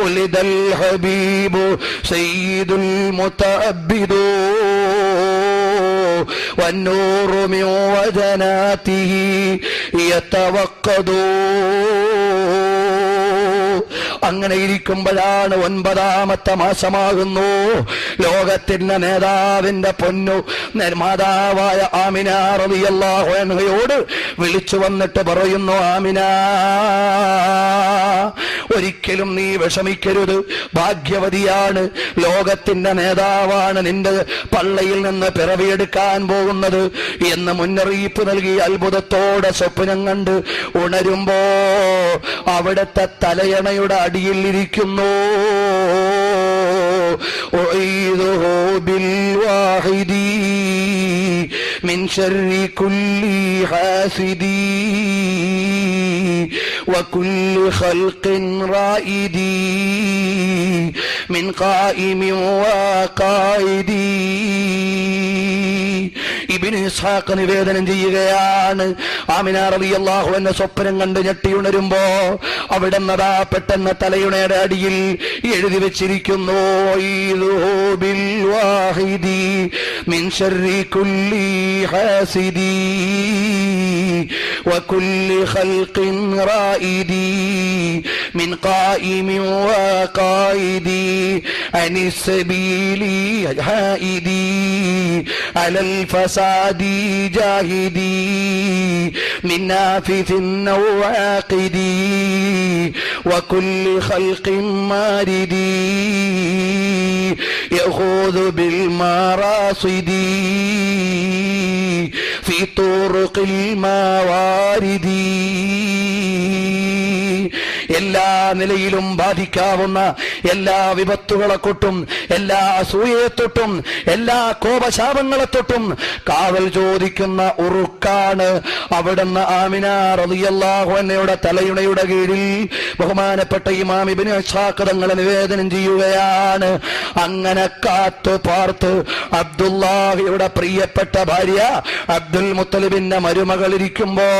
ഉലിദൽ ഹബീബു സയ്യിദുൽ മുതഅബ്ബിദു വന്നൂറു മിൻ വജനാതിഹി യതവഖദു. അങ്ങനെ ഇരിക്കുമ്പോഴാണ് 9ാമത്തെ മാസമാകുന്നു. ലോകത്തിന്റെ നേതാവിന്റെ പൊന്നു മാതാവായ ആമിന റളിയല്ലാഹു അൻഹയോട് വിളിച്ചു വന്നിട്ട് പറയുന്നു, ആമിന ഒരിക്കലും നീ വിഷമിക്കരുത്, ഭാഗ്യവതിയാണ്, ലോകത്തിന്റെ നേതാവാണ് നിന്റെ പള്ളയിൽ നിന്ന് പിറവിയെടുക്കാൻ പോകുന്നത് എന്ന് മുന്നറിയിപ്പ് നൽകി അത്ഭുതത്തോടെ സ്വപ്നം കണ്ട് ഉണരുമ്പോ അവിടുത്തെ തലയണയുടെ അടിയിൽ ഇരിക്കുന്നു. ഉഈദുഹു ബിൽ വാഹിദി മിൻ ശർരി കുല്ലി ഹാസിദി വകുല്ലി ഖൽഖിൻ റായിദി മിൻ ഖായിമിൻ വഖായിദി. ഇബ്നു ഇസ്ഹാഖ് നിവേദനം ചെയ്യുകയാണ്, ആമിന റളിയല്ലാഹു അൻഹ സ്വപ്നം കണ്ട് ഞെട്ടിയുണരുമ്പോ അവിടെ നദാ പെട്ടെന്ന് തലയുണയുടെ അടിയിൽ എഴുതി വെച്ചിരിക്കുന്നു, ബിൽ വാഹിദി മിൻ ശർരി കുല്ലി ഹാസിദി വകുല്ലി ഖൽഖിൻ റായിദി മിൻ ഖായിമിൻ വഖായിദി അനിസ് സബീലി ഹായിദി അലൽ ഫസാദി ജാഹിദി മിൻ നാഫിസിൻ നവാഖിദി വകുല്ലി ഖൽഖിൻ മാരിദി യഖൂദു ബിൽ മറാസിദി ഫീ തുറുഖിൽ മവാരിദി. എല്ലാ നിലയിലും ബാധിക്കാവുന്ന എല്ലാ വിപത്തുകളെ തൊട്ടും എല്ലാ അസൂയയെ തൊട്ടും എല്ലാ കോപശാപങ്ങളെ തൊട്ടും കാവൽ ചോദിക്കുന്ന ഉറുക്കാണ് അവിടുന്ന് ആമിന റളിയല്ലാഹു അൻഹയുടെ തലയുണയുടെ കീഴിൽ ബഹുമാനപ്പെട്ട ഇമാം ഇബ്നു ഇസ്ഹാഖ് തങ്ങളെ നിവേദനം ചെയ്യുകയാണ്. അങ്ങനെ കാത്തു പാർത്ത് അബ്ദുല്ലാഹിയുടെ പ്രിയപ്പെട്ട ഭാര്യ അബ്ദുൽ മുത്തലിബിന്റെ മരുമകൾ ഇരിക്കുമ്പോ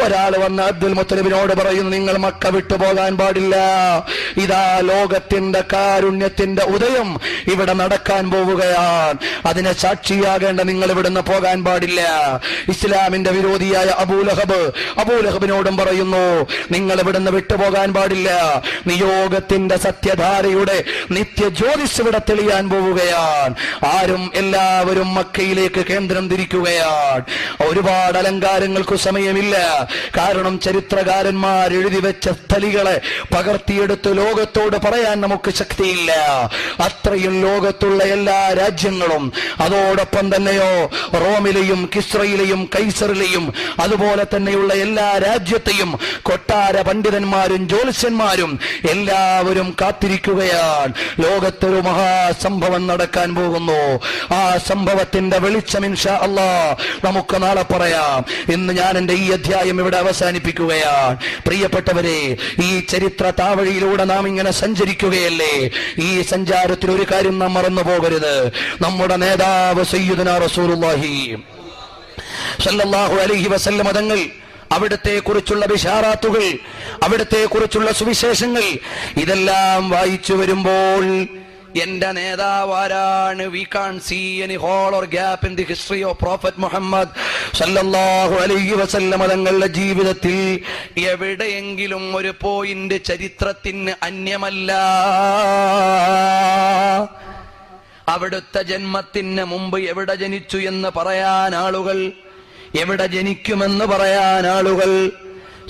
ഒരാൾ വന്ന് അബ്ദുൽ മുത്തലിബിനോട് പറയുന്നു, നിങ്ങൾ മക്ക വിട്ടു പോകാൻ പാടില്ല, ഇതാ ലോകത്തിന്റെ കാരുണ്യത്തിന്റെ ഉദയം ഇവിടെ നടക്കാൻ പോവുകയാണ്, അതിനെ സാക്ഷിയാകേണ്ട നിങ്ങൾ ഇവിടുന്ന് പോകാൻ പാടില്ല. ഇസ്ലാമിന്റെ വിരോധിയായ അബൂലഹബിനോടും പറയുന്നു, നിങ്ങൾ ഇവിടുന്ന് വിട്ടുപോകാൻ പാടില്ല, നിയോഗത്തിന്റെ സത്യധാരയുടെ നിത്യജ്യോതിസ് ഇവിടെ തെളിയാൻ പോവുകയാണ്. എല്ലാവരും മക്കയിലേക്ക് കേന്ദ്രം തിരിക്കുകയാണ്. ഒരുപാട് അലങ്കാരങ്ങൾക്ക് സമയമില്ല, കാരണം ചരിത്രകാരന്മാർ എഴുതി വെച്ച സ്ഥലികളെ പകർത്തിയെടുത്ത് ലോകത്തോട് പറയാൻ നമുക്ക് ശക്തിയില്ല. അത്രയും ലോകത്തുള്ള എല്ലാ രാജ്യങ്ങളും, അതോടൊപ്പം തന്നെയോ റോമിലെയും കിസ്രയിലെയും കൈസറിലെയും അതുപോലെ തന്നെയുള്ള എല്ലാ രാജ്യത്തെയും കൊട്ടാര പണ്ഡിതന്മാരും ജ്യോത്സ്യന്മാരും എല്ലാവരും കാത്തിരിക്കുകയാണ്. ലോകത്തൊരു മഹാസംഭവം നടക്കാൻ പോകുന്നു. ആ സംഭവത്തിന്റെ വെളിച്ചം ഇൻഷാ അല്ലാഹ് നമുക്ക് നാളെ പറയാം. ഇന്ന് ഞാൻ എന്റെ ഈ അധ്യായം ഇവിടെ അവസാനിപ്പിക്കുകയാണ്. പ്രിയപ്പെട്ടവരെ, ഈ ചരിത്ര താവഴിയിലൂടെ നാം ഇങ്ങനെ സഞ്ചരിക്കുകയല്ലേ. ഈ സഞ്ചാരത്തിൽ ഒരു കാര്യം നാം മറന്നു പോകരുത്. നമ്മുടെ നേതാവ് സയ്യിദുനാ റസൂലുള്ളാഹി സ്വല്ലല്ലാഹു അലൈഹി വസല്ലം തങ്ങൾ, അവിടുത്തെ കുറിച്ചുള്ള ബിശാറാത്തുകൾ, അവിടുത്തെ കുറിച്ചുള്ള സുവിശേഷങ്ങൾ, ഇതെല്ലാം വായിച്ചു വരുമ്പോൾ എന്റെ നേതാവ് ആരാണ്? We can see any hole or gap in the history of prophet Muhammad സല്ലല്ലാഹു അലൈഹി വസല്ലം തങ്ങളുടെ ജീവിതത്തിൽ എവിടെയെങ്കിലും ഒരു പോയിന്റ് ചരിത്രത്തിന് അന്യമല്ല. അവിടുത്തെ ജന്മത്തിന് മുമ്പ് എവിടെ ജനിച്ചു എന്ന് പറയാൻ ആളുകൾ, എവിടെ ജനിക്കുമെന്ന് പറയാൻ ആളുകൾ,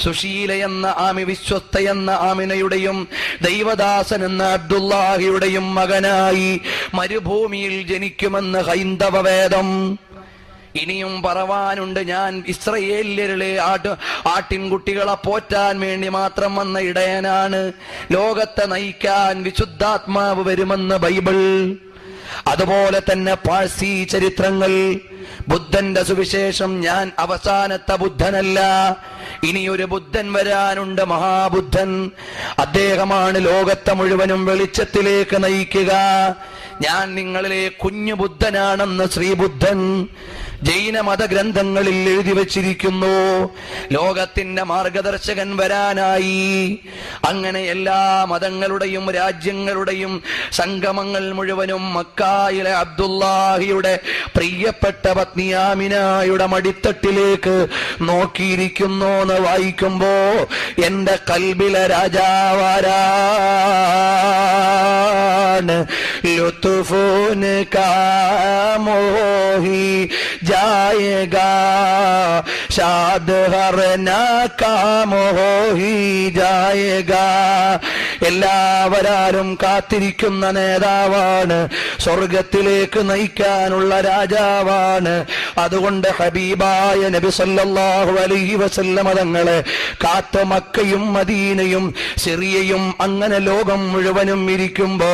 സുശീല എന്ന ആമി, വിശ്വസ്ത എന്ന ആമിനയുടെയും ദൈവദാസൻ എന്ന അബ്ദുല്ലാഹിയുടെയും മകനായി മരുഭൂമിയിൽ ജനിക്കുമെന്ന് ഹൈന്ദവ വേദം. ഇനിയും പറവാനുണ്ട്. ഞാൻ ഇസ്രയേല്യരിലെ ആട്ടിൻകുട്ടികളെ പോറ്റാൻ വേണ്ടി മാത്രം വന്ന ഇടയനാണ്. ലോകത്തെ നയിക്കാൻ വിശുദ്ധാത്മാവ് വരുമെന്ന് ബൈബിൾ. അതുപോലെ തന്നെ പാഴ്സി ചരിത്രങ്ങൾ. ബുദ്ധന്റെ സുവിശേഷം, ഞാൻ അവസാനത്തെ ബുദ്ധനല്ല, ഇനിയൊരു ബുദ്ധൻ വരാനുണ്ട്, മഹാബുദ്ധൻ. അദ്ദേഹമാണ് ലോകത്തെ മുഴുവനും വെളിച്ചത്തിലേക്ക് നയിക്കുക. ഞാൻ നിങ്ങളിലെ കുഞ്ഞു ബുദ്ധനാണെന്ന് ശ്രീബുദ്ധൻ ജൈന മതഗ്രന്ഥങ്ങളിൽ എഴുതി വച്ചിരിക്കുന്നു. ലോകത്തിന്റെ മാർഗദർശകൻ വരാനായി. അങ്ങനെ എല്ലാ മതങ്ങളുടെയും രാജ്യങ്ങളുടെയും സംഗമങ്ങൾ മുഴുവനും മക്കായിലെ അബ്ദുല്ലാഹിയുടെ പ്രിയപ്പെട്ട പത്നി ആമിനയുടെ മടിത്തട്ടിലേക്ക് നോക്കിയിരിക്കുന്നു എന്ന് വായിക്കുമ്പോ എന്റെ കൽബിലെ രാജാവാരാണ്? ലുത്ഫൂൻ കാ മോഹി जाएगा शाद हरना काम हो ही जाएगा. എല്ലാവരും കാത്തിരിക്കുന്ന നേതാവാണ്, സ്വർഗത്തിലേക്ക് നയിക്കാനുള്ള രാജാവാണ്. അതുകൊണ്ട് ഹബീബായ നബി സല്ലല്ലാഹു അലൈഹി വസല്ലം തങ്ങളെ കാത്ത് മക്കയും മദീനയും സിറിയയും അങ്ങനെ ലോകം മുഴുവനും ഇരിക്കുമ്പോ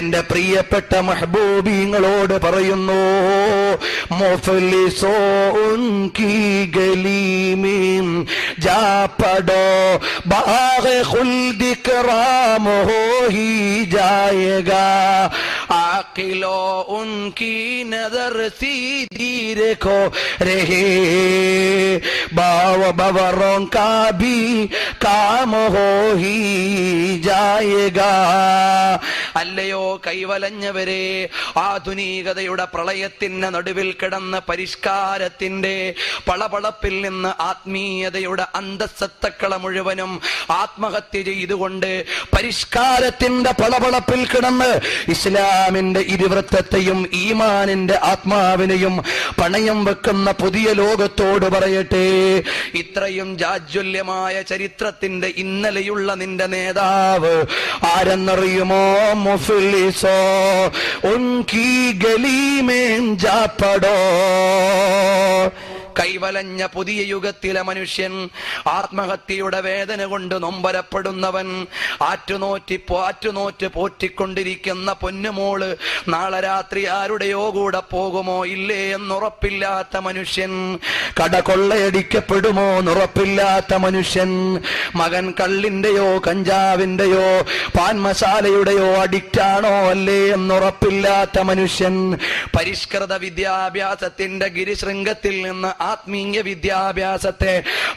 എന്റെ പ്രിയപ്പെട്ട മെഹബൂബിങ്ങളോട് പറയുന്നു, മുഫ്ലിസോ ഉൻകി ഗലി മീം ജാ പടോ ബാഗെ ഖുൽദി कराम हो ही जाएगा. आकिलो उनकी नजर सीधी देखो रहे बाव बवरों का भी काम हो ही जाएगा. അല്ലയോ കൈവലഞ്ഞവരെ, ആധുനികതയുടെ പ്രളയത്തിന് നടുവിൽ കിടന്ന് പരിഷ്കാരത്തിന്റെ പളപളപ്പിൽ നിന്ന് ആത്മീയതയുടെ അന്തസ്സത്തക്കളെ മുഴുവനും ആത്മഹത്യ ചെയ്തുകൊണ്ട് പരിഷ്കാരത്തിന്റെ പളപളപ്പിൽ കിടന്ന് ഇസ്ലാമിന്റെ ഇരുവൃത്തത്തെയും ഈമാനിന്റെ ആത്മാവിനെയും പണയം വെക്കുന്ന പുതിയ ലോകത്തോട് പറയട്ടെ, ഇത്രയും ജാജ്വല്യമായ ചരിത്രത്തിന്റെ ഇന്നലെയുള്ള നിന്റെ നേതാവ് ആരെന്നറിയുമോ? മുഫ്ലിസോ ഉൻകി ഗലി മേം ജാ പടോ. കൈവലഞ്ഞ പുതിയ യുഗത്തിലെ മനുഷ്യൻ, ആത്മഹത്യയുടെ വേദന കൊണ്ട് നൊമ്പരപ്പെടുന്നവൻ, ആറ്റുനോറ്റ് പോറ്റിക്കൊണ്ടിരിക്കുന്ന പൊന്നുമോള് നാളെ രാത്രി ആരുടെയോ കൂടെ പോകുമോ ഇല്ലേ എന്നുറപ്പില്ലാത്ത മനുഷ്യൻ, കട കൊള്ളയടിക്കപ്പെടുമോ എന്നുറപ്പില്ലാത്ത മനുഷ്യൻ, മകൻ കള്ളിന്റെയോ കഞ്ചാവിന്റെയോ പാൻമസാലയുടെയോ അഡിക്റ്റാണോ അല്ലേ എന്നുറപ്പില്ലാത്ത മനുഷ്യൻ, പരിഷ്കൃത വിദ്യാഭ്യാസത്തിന്റെ ഗിരിശൃംഗത്തിൽ നിന്ന് ആത്മീയ വിദ്യാഭ്യാസത്തെ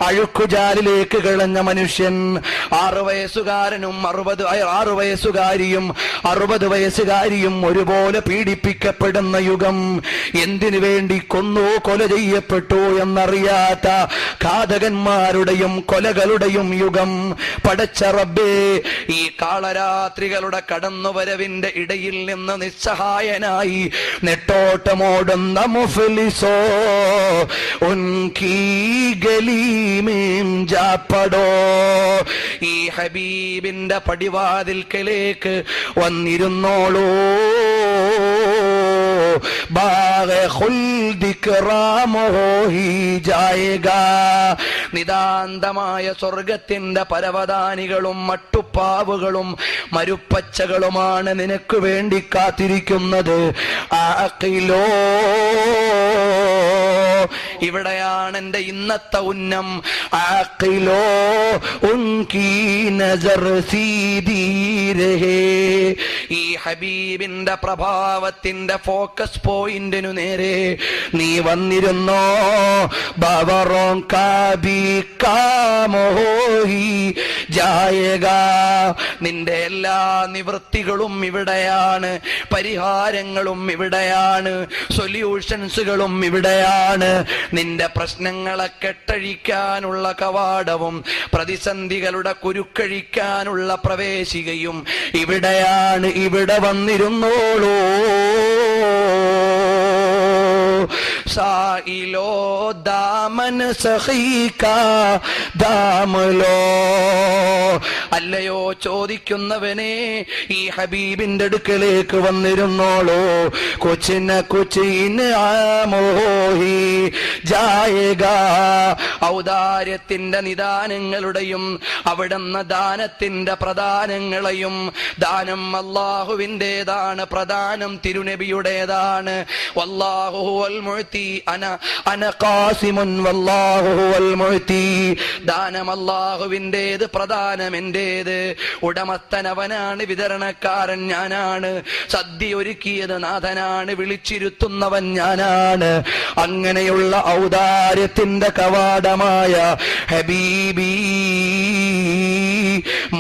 അഴുക്കുജാലിലേക്ക് കളഞ്ഞ മനുഷ്യൻ, 6 വയസ്സുകാരനും 6 വയസ്സുകാരിയും 60 വയസ്സുകാരിയും ഒരുപോലെ പീഡിപ്പിക്കപ്പെടുന്ന യുഗം, എന്തിനു വേണ്ടി കൊന്നു കൊല ചെയ്യപ്പെട്ടു എന്നറിയാത്ത ഘാതകന്മാരുടെയും കൊലകളുടെയും യുഗം. പടച്ച റബ്ബേ, ഈ കാളരാത്രികളുടെ കടന്നുവരവിന്റെ ഇടയിൽ നിന്ന് നിസ്സഹായനായി നെട്ടോട്ടമോടുന്ന മുഫ്ലിസോ ഉൻകി ഗലി മേം ജാ പടോ. ഈ ഹബീബിന്റെ പടിവാതിൽക്കലേക്ക് വന്നിരുന്നോളൂ. ബാഗെ ഖുൽദി കറാം ഹോ ഹി ജായേഗാ. നിതാന്തമായ സ്വർഗത്തിന്റെ പരവതാനികളും മട്ടുപ്പാവുകളും മരുപ്പച്ചകളുമാണ് നിനക്ക് വേണ്ടി കാത്തിരിക്കുന്നത്. ആഖിലോ ഇവിടെയാണ് എന്റെ ഇന്നത്തെ ഉന്നം. ആഖിലോ ഉൻകി നസർ സീദീ രഹേ. ഈ ഹബീബിന്റെ പ്രഭാവത്തിന്റെ ഫോക്കസ് പോയിന്റിനു നേരെ നീ വന്നിരുന്നോ? ബവറോം കാബി കാമോഹി ജായേഗാ. നിന്റെ എല്ലാ നിവൃത്തികളും ഇവിടെയാണ്, പരിഹാരങ്ങളും ഇവിടെയാണ്, സൊല്യൂഷൻസുകളും ഇവിടെയാണ്. നിന്റെ പ്രശ്നങ്ങളെ കെട്ടഴിക്കാനുള്ള കവാടവും പ്രതിസന്ധികളുടെ കുരുക്കഴിക്കാനുള്ള പ്രവേശികയും ഇവിടെയാണ്. ഇവിടെ വന്നിരുന്നോളൂ. സായിലോ ദാമൻ സഖീകാ ദാമലോ. അല്ലയോ ചോദിക്കുന്നവനെ, ഈ ഹബീബിന്റെ അടുക്കലേക്ക് വന്നിരുന്നോളൂ. കുച്ചിന കുച്ചിന് ആമോഹി ജായേഗാ. ഔദാര്യത്തിന്റെ നിദാനങ്ങളുടെയും അവിടുന്ന് ദാനത്തിന്റെ പ്രദാനങ്ങളെയും, ദാനം അല്ലാഹുവിൻ്റെതാണ്, പ്രദാനം തിരുനബിയുടേതാണ്. വല്ലാഹു ഹുവൽ മുഅ്തി അന ഖാസിമുൻ വല്ലാഹു ഹുവൽ മുഅ്തി. ദാനം അല്ലാഹുവിൻ്റേത്, പ്രദാനം എന്റേത്. ഉടമസ്ഥനവനാണ്, വിതരണക്കാരൻ ഞാനാണ്. സദ്യ ഒരുക്കിയത് നാഥനാണ്, വിളിച്ചിരുത്തുന്നവൻ ഞാനാണ്. അങ്ങനെയുള്ള ഔദാര്യത്തിന്റെ കവാടമായ ഹബീബി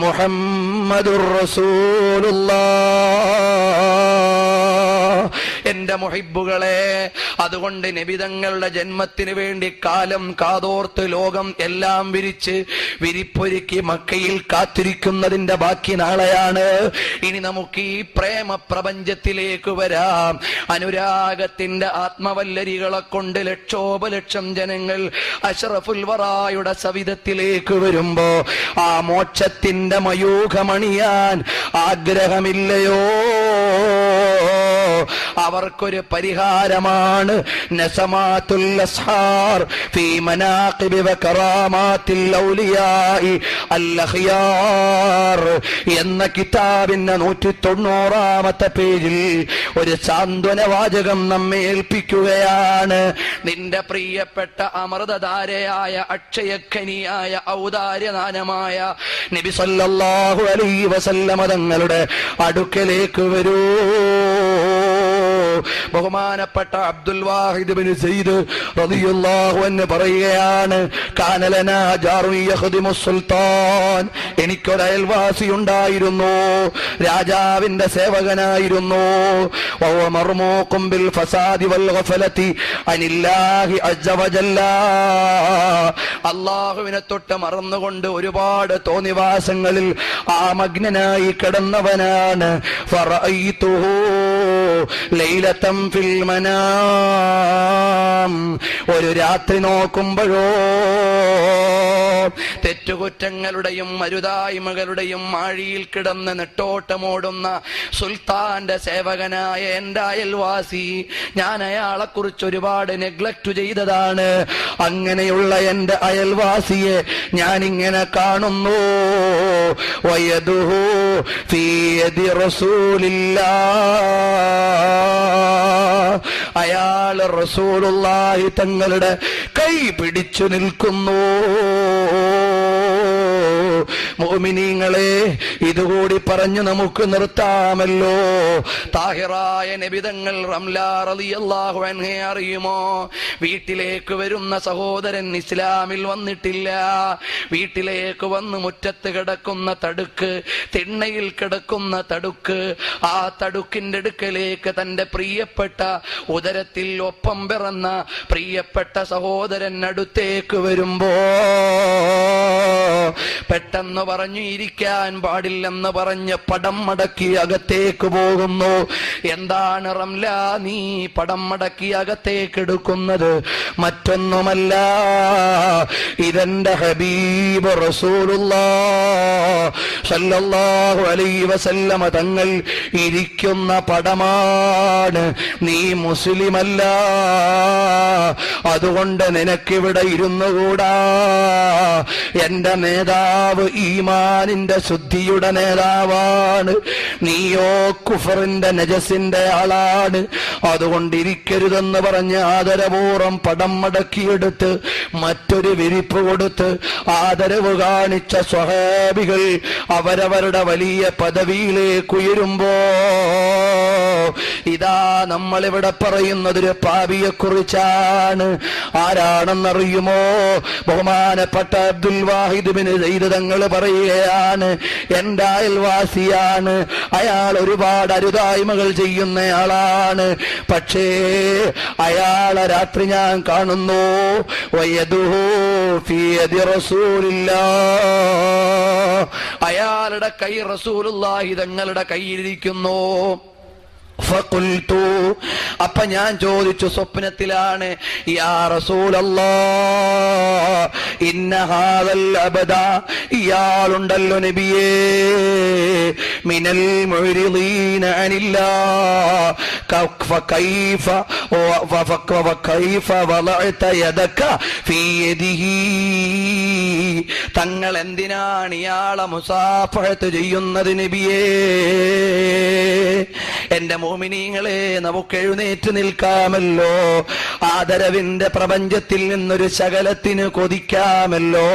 മുഹമ്മദുർ റസൂലുള്ളാഹ്. എന്റെ മുഹിബ്ബുകളെ, അതുകൊണ്ട് നബിതങ്ങളുടെ ജന്മത്തിന് വേണ്ടി കാലം കാതോർത്ത് ലോകം എല്ലാം വിരിപ്പൊരുക്കി മക്കയിൽ കാത്തിരിക്കുന്നതിന്റെ ബാക്കി നാളെയാണ്. ഇനി നമുക്ക് ഈ പ്രേമ പ്രപഞ്ചത്തിലേക്ക് വരാം. അനുരാഗത്തിന്റെ ആത്മവല്ലരികളെ കൊണ്ട് ലക്ഷോപലക്ഷം ജനങ്ങൾ അഷ്റഫുൽ വറായുടെ സവിധത്തിലേക്ക് വരുമ്പോ ആ മോക്ഷത്തിന്റെ മയൂഖമണിയാൻ ആഗ്രഹമില്ലയോ? അവർക്കൊരു പരിഹാരമാണ് നസമാത്തുൽ അസ്ഹാർ ഫീ മനാഖിബി വ കറാമാത്തിൽ ഔലിയാഇ അൽ അഖ്യാർ എന്ന കിതാബിന്റെ 190-ാമത്തെ പേജിൽ ഒരു സാന്ത്വന വാചകം നമ്മെ ഏൽപ്പിക്കുകയാണ്. നിന്റെ പ്രിയപ്പെട്ട അമൃതധാരയായ അക്ഷയഖനിയായ ഔദാര്യദാനമായ നബി സല്ലല്ലാഹു അലൈഹി വസല്ലമ തങ്ങളുടെ അടുക്കലേക്ക് വരൂ. ബഹുമാനപ്പെട്ട അബ്ദുൽ വാഹിദ് ബിൻ സയ്യിദ് റളിയല്ലാഹു അൻഹു പറയുകയാണ്, കാന ലനാ ജാറു യഖ്ദിമു സുൽത്താൻ. എനിക്കൊരു അയൽവാസി ഉണ്ടായിരുന്നു, രാജാവിന്റെ സേവകനായിരുന്നു. വഹുവ മർമൂഖും ബിൽ ഫസാദി വൽ ഗഫലതി അനില്ലാഹി അസ്സ വജല്ല. അല്ലാഹുവിനെ തൊട്ട് മറന്നുകൊണ്ട് ഒരുപാട് തോന്നിവാസങ്ങളിൽ ആമഗ്നനായി കിടന്നവനാണ്. ഫറഅയ്തുഹു ലൈലതൻ ഫിൽ മനാം. ഒരു രാത്രി നോക്കുമ്പോഴോ തെറ്റുകുറ്റങ്ങളുടെയും മരുതായ്മകളുടെയും ആഴിയിൽ കിടന്ന് നെട്ടോട്ടമോടുന്ന സുൽത്താന്റെ സേവകനായ എന്റെ അയൽവാസി, ഞാൻ അയാളെ കുറിച്ച് ഒരുപാട് നെഗ്ലക്ട് ചെയ്തതാണ്. അങ്ങനെയുള്ള എന്റെ അയൽവാസിയെ ഞാനിങ്ങനെ കാണുന്നു. വയദുഹു ഫീ യദി റസൂലില്ലാഹ്. അയാൾ റസൂലുള്ളാഹി തങ്ങളുടെ കൈ പിടിച്ചു നിൽക്കുന്നു. മുഅ്മിനീങ്ങളെ, ഇതുകൂടി പറഞ്ഞു നമുക്ക് നിർത്താമല്ലോ. താഹിറായ നബിതങ്ങൾ റംല റളിയല്ലാഹു അൻഹയെ അറിയുമോ? വീട്ടിലേക്ക് വരുന്ന സഹോദരൻ ഇസ്ലാമിൽ വന്നിട്ടില്ല. വീട്ടിലേക്ക് വന്ന് മുറ്റത്ത് കിടക്കുന്ന തടുക്ക്, തിണ്ണയിൽ കിടക്കുന്ന തടുക്ക്, ആ തടുക്കിന്റെ അടുക്കലേക്ക് തന്റെ പ്രിയപ്പെട്ട ഉദരത്തിൽ ഒപ്പം പിറന്ന പ്രിയപ്പെട്ട സഹോദരൻ അടുത്തേക്ക് വരുമ്പോ പെട്ടെന്ന് പറഞ്ഞു ഇരിക്കാൻ പാടില്ലെന്ന് പറഞ്ഞ് പടം മടക്കി അകത്തേക്ക് പോകുന്നു. എന്താണ് റംല നീ പടം മടക്കി അകത്തേക്ക് എടുക്കുന്നത്? മറ്റൊന്നുമല്ല, ഇതെന്റെ ഹബീബ് റസൂലുള്ളാഹ് സ്വല്ലല്ലാഹു അലൈഹി വസല്ലമ തങ്ങൾ ഇരിക്കുന്ന പടമാണ്. നീ മുസ്ലിമല്ല, അതുകൊണ്ട് നിനക്കിവിടെ ഇരുന്നുകൂടാ. എന്റെ നേതാവ് ഈ ഈമാനിന്റെ ശുദ്ധിയുടെ നേതാവാണ്, നീയോ കുഫറിന്റെ നജസിന്റെ ആളാണ്. അതുകൊണ്ടിരിക്കരുതെന്ന് പറഞ്ഞ് ആദരപൂർവ്വം പടം മടക്കിയെടുത്ത് മറ്റൊരു വിരിപ്പ് കൊടുത്ത് ആദരവ് കാണിച്ച സ്വഹാബികൾ അവരവരുടെ വലിയ പദവിയിലേക്ക് ഉയരുമ്പോ ഇതാ നമ്മളിവിടെ പറയുന്നതൊരു പാപിയെ കുറിച്ചാണ്. ആരാണെന്നറിയുമോ? ബഹുമാനപ്പെട്ട അബ്ദുൽ വാഹിദ് ബിൻ സയ്യിദ് തങ്ങൾ പറയുകയാണ്, എന്റെ അയൽവാസിയാണ്, അയാൾ ഒരുപാട് അരുതായ്മകൾ ചെയ്യുന്നയാളാണ്. പക്ഷേ അയാളെ രാത്രി ഞാൻ കാണുന്നു, അയാളുടെ കൈ റസൂലുള്ളാഹി തങ്ങളുടെ കയ്യിലിരിക്കുന്നു. ഫഖുൽതു, അപ്പൊ ഞാൻ ചോദിച്ചു, സ്വപ്നത്തിലാണ്, യാ റസൂലല്ലാഹ് ഇന്ന ഹാദൽ അബദ, ഇയാളുണ്ടല്ലോ നബിയേ, മിനൽ മുഅ്രിദീന അനില്ലാഹ് ഫകൈഫ വളഅത യദക ഫീ യദിഹി, തങ്ങൾ എന്തിനാണ് ഇയാളെ മുസാഫഹത്ത് ചെയ്യുന്നത് നബിയേ? എന്റെ മോമിനീങ്ങളെ, നമുക്ക് എഴുന്നേറ്റ് നിൽക്കാമല്ലോ, ആദരവിന്റെ പ്രപഞ്ചത്തിൽ നിന്നൊരു ശകലത്തിന് കൊതിക്കാമല്ലോ,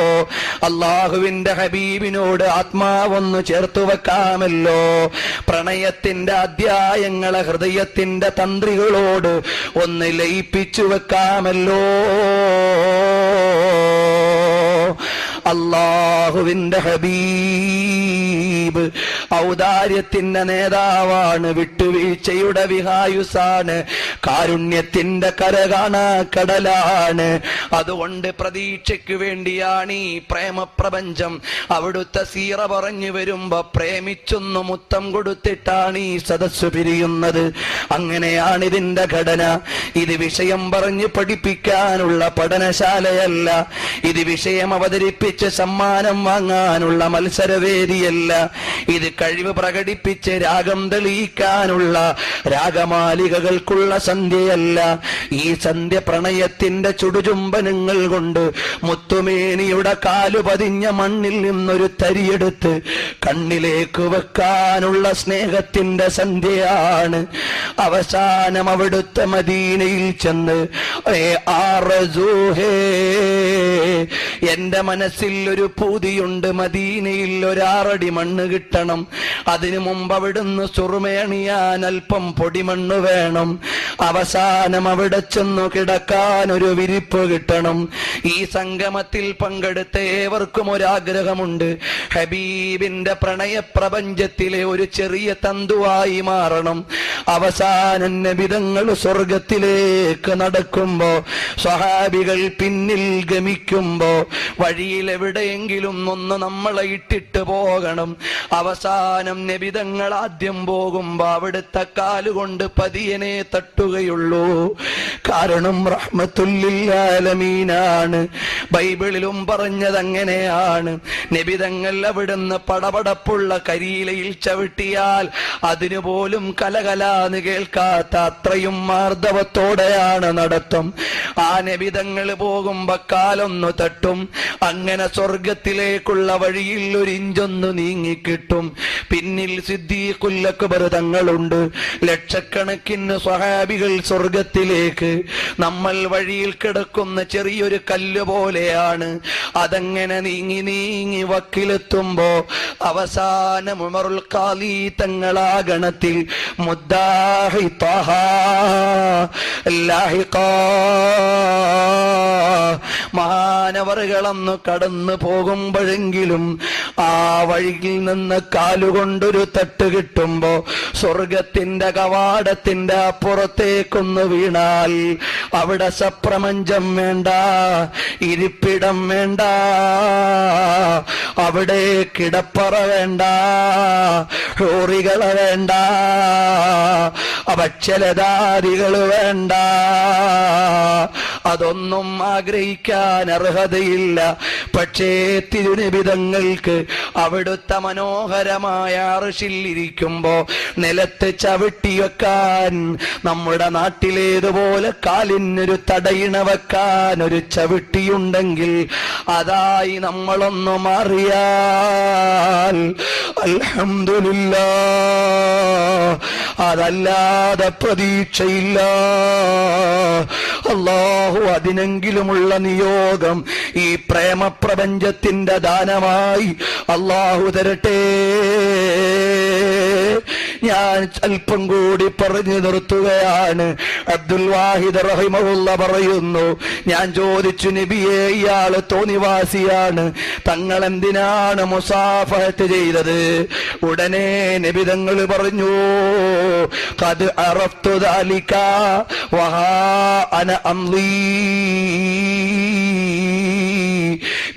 അള്ളാഹുവിന്റെ ഹബീബിനോട് ആത്മാവൊന്ന് ചേർത്തു വെക്കാമല്ലോ, പ്രണയത്തിന്റെ അധ്യായങ്ങളെ ഹൃദയത്തിന്റെ തന്ത്രികളോട് ഒന്ന് ലയിപ്പിച്ചു വെക്കാമല്ലോ. അല്ലാഹുവിന്റെ ഹബീബ് ഔദാര്യത്തിന്റെ നേതാവാണ്, വിട്ടുവീഴ്ചയുടെ വിഹായുസാണ്, കാരുണ്യത്തിന്റെ കരകാണാ കടലാണ്. അതുകൊണ്ട് പ്രതീക്ഷയ്ക്ക് വേണ്ടിയാണ് ഈ പ്രേമപ്രപഞ്ചം. അവിടുത്തെ സീറ പറഞ്ഞു വരുമ്പോ പ്രേമിച്ചൊന്നു മുത്തം കൊടുത്തിട്ടാണ് ഈ സദസ്സ് പിരിയുന്നത്. അങ്ങനെയാണ് ഇതിന്റെ ഘടന. ഇത് വിഷയം പറഞ്ഞ് പഠിപ്പിക്കാനുള്ള പഠനശാലയല്ല, ഇത് വിഷയം അവതരിപ്പിച്ച് സമ്മാനം വാങ്ങാനുള്ള മത്സരവേദിയല്ല, ഇത് കഴിവ് പ്രകടിപ്പിച്ച് രാഗം തെളിയിക്കാനുള്ള രാഗമാലികകൾക്കുള്ള സന്ധ്യയല്ല. ഈ സന്ധ്യ പ്രണയത്തിന്റെ ചുടുചുംബനങ്ങൾ കൊണ്ട് മുത്തുമേനിയുടെ കാലു പതിഞ്ഞ മണ്ണിൽ നിന്നൊരു തരിയെടുത്ത് കണ്ണിലേക്ക് വെക്കാനുള്ള സ്നേഹത്തിന്റെ സന്ധ്യയാണ്. അവസാനം അവിടുത്തെ മദീനയിൽ ചെന്ന് എന്റെ മനസ്സിൽ ഒരു പൂതിയുണ്ട്, മദീനയിൽ ഒരാറടി മണ്ണ് കിട്ടണം. അതിനു മുമ്പ് അവിടുന്ന് സുറുമേണിയാൻ അല്പം പൊടിമണ്ണ് വേണം. അവസാനം അവിടെ ചെന്നു കിടക്കാൻ ഒരു വിരിപ്പ് കിട്ടണം. ഈ സംഗമത്തിൽ പങ്കെടുത്ത ഏവർക്കും ഒരാഗ്രഹമുണ്ട്, ഹബീബിന്റെ പ്രണയപ്രപഞ്ചത്തിലെ ഒരു ചെറിയ തന്തുവായി മാറണം. അവസാനം നബിതങ്ങൾ സ്വർഗത്തിലേക്ക് നടക്കുമ്പോ സ്വഹാബികൾ പിന്നിൽ ഗമിക്കുമ്പോ വഴിയിൽ എവിടെയെങ്കിലും ഒന്ന് നമ്മളെ ഇട്ടിട്ട് പോകണം. അവസാനം നബിതങ്ങൾ ആദ്യം പോകുമ്പോ അവിടുത്തെ കാലുകൊണ്ട് പതിയനെ തട്ടുകയുള്ളൂ. കാരണം റഹ്മത്തുല്ലിൽ ആലമീനാണ്. ബൈബിളിലും പറഞ്ഞത് അങ്ങനെയാണ്. നബിതങ്ങൾ അവിടുന്ന് പടപടപ്പുള്ള കരിയിലയിൽ ചവിട്ടിയാൽ അതിനുപോലും കലകലാന്ന് കേൾക്കാത്ത അത്രയും മാർദ്ദവത്തോടെയാണ് നടത്തും. ആ നബിതങ്ങൾ പോകുമ്പോ കാലൊന്നു തട്ടും. അങ്ങനെ സ്വർഗത്തിലേക്കുള്ള വഴിയിൽ ഒരു ഇഞ്ചൊന്ന് നീങ്ങിക്കിട്ടും. പിന്നിൽ സിദ്ദീഖുൽ അക്ബർ തങ്ങളുണ്ട്. ലക്ഷക്കണക്കിന് സ്വഹാബികൾ സ്വർഗത്തിലേക്ക്. നമ്മൾ വഴിയിൽ കിടക്കുന്ന ചെറിയൊരു കല്ല് പോലെയാണ്. അതങ്ങനെ നീങ്ങി നീങ്ങി വക്കിലെത്തുമ്പോ അവസാനം ഉമറുൽ ഖാലി തങ്ങളാ ഗണത്തിൽ മുദ്ദാഹി ത്വഹ ലാഹിഖാ മഹാനവറുകളൊന്ന് കടന്നു പോകുമ്പോഴെങ്കിലും ആ വഴിയിൽ നിന്ന് കാലുകൊണ്ടൊരു തട്ട് കിട്ടുമ്പോ സ്വർഗത്തിന്റെ കവാടത്തിന്റെ അപ്പുറത്തേക്കൊന്ന് വീണാൽ അവിടെ സപ്രപഞ്ചം വേണ്ട, ഇരിപ്പിടം വേണ്ട, അവിടെ കിടപ്പറ വേണ്ട, ഹോറികളെ വേണ്ട, ഭക്ഷ്യലതാദികൾ വേണ്ട. അതൊന്നും ആഗ്രഹിക്കാൻ അർഹതയില്ല. പക്ഷേ തിരുനിബിതങ്ങൾക്ക് അവിടുത്തെ മനോഹരമായ അർശിൽ ഇരിക്കുമ്പോ നിലത്ത് ചവിട്ടി വെക്കാൻ, നമ്മുടെ നാട്ടിലേതുപോലെ കാലിനൊരു തടയിണ വെക്കാൻ ഒരു ചവിട്ടിയുണ്ടെങ്കിൽ അതായി നമ്മളൊന്ന് മാറിയാൽ അൽഹംദുലില്ലാഹ്, അതല്ലാതെ പ്രതീക്ഷയില്ല. അല്ലാഹു അതിനെങ്കിലുമുള്ള നിയോഗം ഈ പ്രേമപ്രപഞ്ചത്തിന്റെ ദാനമായി അല്ലാഹു തരട്ടെ. ഞാൻ അല്പം കൂടി പറഞ്ഞു നിർത്തുകയാണ്. അബ്ദുൽ വാഹിദ് റഹിമഹുല്ല പറയുന്നു, ഞാൻ ചോദിച്ചു, നബിയെ, ഇയാള് തോന്നിവാസിയാണ്, തങ്ങൾ എന്തിനാണ് മുസാഫഹത്ത് ചെയ്തത്? ഉടനെ നബി തങ്ങൾ പറഞ്ഞു, ഖദ് അറഫ്തു ദാലിക വഹാ അന അംളി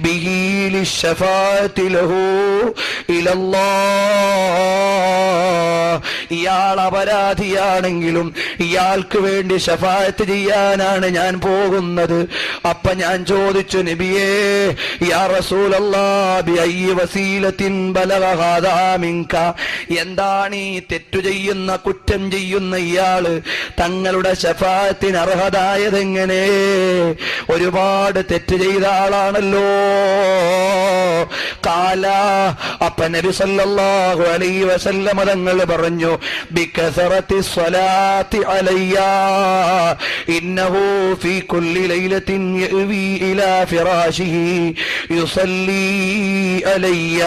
ബിഹി ലിശ്ശഫാഅത്തി ലഹു ഇലല്ലാഹ്. ഇയാൾ അപരാധിയാണെങ്കിലും ഇയാൾക്ക് വേണ്ടി ശഫാഅത്ത് ചെയ്യാനാണ് ഞാൻ പോകുന്നത്. അപ്പൊ ഞാൻ ചോദിച്ചു, നബിയേ, യാ റസൂലല്ലാഹ്, ബിഅയ്യി വസീലത്തിൻ ബലഗ ഹാദാ മിൻക, എന്താണ് ഈ തെറ്റു ചെയ്യുന്ന, കുറ്റം ചെയ്യുന്ന ഇയാള് തങ്ങളുടെ ശഫാഅത്തിന് അർഹതായതെങ്ങനെ? ഒരുപാട് തെറ്റ് ചെയ്ത ആളാണല്ലോ. കാല, അപ്പ നബി സല്ലല്ലാഹു അലൈഹി വസല്ലം തങ്ങൾ പറഞ്ഞു, ബികസറത്തി സ്വലാത്തി അലയ്യ ഇന്നഹു ഫീ കുല്ലി ലൈലത്തിൻ യഅവി ഇലാ ഫിറാശിഹി യുസല്ലി അലയ്യ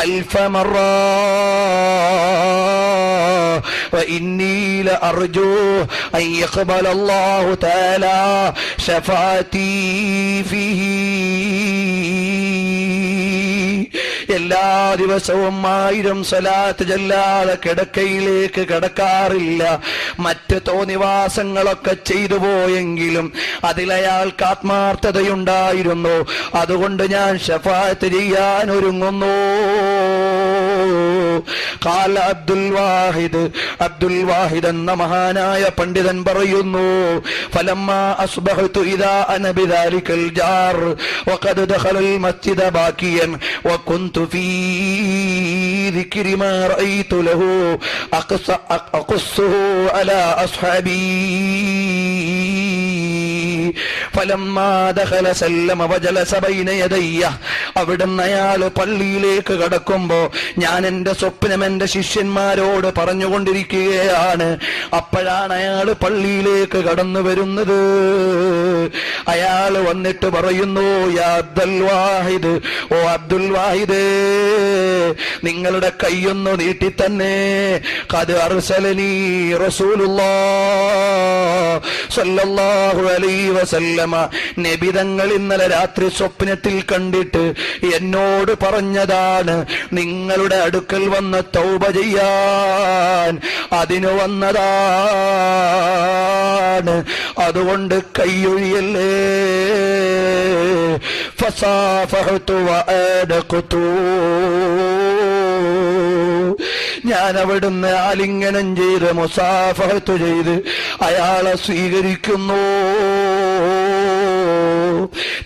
അൽഫ മറ വഇന്നി ലഅർജു അൻ യഖ്ബല അല്ലാഹു തആല ശഫാഅതി ഫീഹി. എല്ലാ ദിവസവും 1000 സ്വലാത്ത് ചൊല്ലാതെ കിടക്കയിലേക്ക് കിടക്കാറില്ല. മറ്റ് തോന്നിവാസങ്ങളൊക്കെ ചെയ്തു പോയെങ്കിലും അതിലയാൾക്ക് ആത്മാർത്ഥതയുണ്ടായിരുന്നു. അതുകൊണ്ട് ഞാൻ ശഫാഅത്ത് ചെയ്യാൻ ഒരുങ്ങുന്നു. ഖാല അബ്ദുൽ വാഹിദ് എന്ന മഹാനായ പണ്ഡിതൻ പറയുന്നു, ഫലമ്മാ അസ്ബഹതു ഇദാ അന ബിദാലികൽ ജാർ വഖദ് ദഖലൽ മസ്ജിദ ബാക്കിയൻ വകുന്തു ഫീ ദിക്രി മാ റഅയ്തു ലഹു അഖസ്സുഹു അലാ അസ്ഹാബി. ഫലമ്മാ ദഖല സല്ലമ വജലസ ബൈന യദയ്യ. അവിടുന്ന് അയാൾ പള്ളിയിലേക്ക് കടക്കുമ്പോ ഞാൻ എന്റെ സ്വപ്നം എന്റെ ശിഷ്യന്മാരോട് പറഞ്ഞുകൊണ്ടിരിക്കുകയാണ്. അപ്പോഴാണ് അയാൾ പള്ളിയിലേക്ക് കടന്നു വരുന്നത്. അയാൾ വന്നിട്ട് പറയുന്നു, യാ അബ്ദുൽ വാഹിദ്, ഓ അബ്ദുൽ വാഹിദ്, നിങ്ങളുടെ കൈയൊന്നു നീട്ടി തന്നെ. ഖദ് അർസലനി റസൂലുള്ളാഹ് സ്വല്ലല്ലാഹു അലൈഹി വസല്ലമ, നബി തങ്ങൾ ഇന്നലെ രാത്രി സ്വപ്നത്തിൽ കണ്ടിട്ട് എന്നോട് പറഞ്ഞതാണ്, നിങ്ങളുടെ അടുക്കൽ വന്ന് തൗബ ചെയ്യാൻ അതിനു വന്നതാണ്. അതുകൊണ്ട് കൈയൊഴിയല്ലേ. ഫസാഫഹതു വഅദഖതു, ഞാൻ അവിടുന്ന് ആലിംഗനം ചെയ്ത് മുസാഫഹത്ത് ചെയ്ത് അയാളെ സ്വീകരിക്കുന്നു.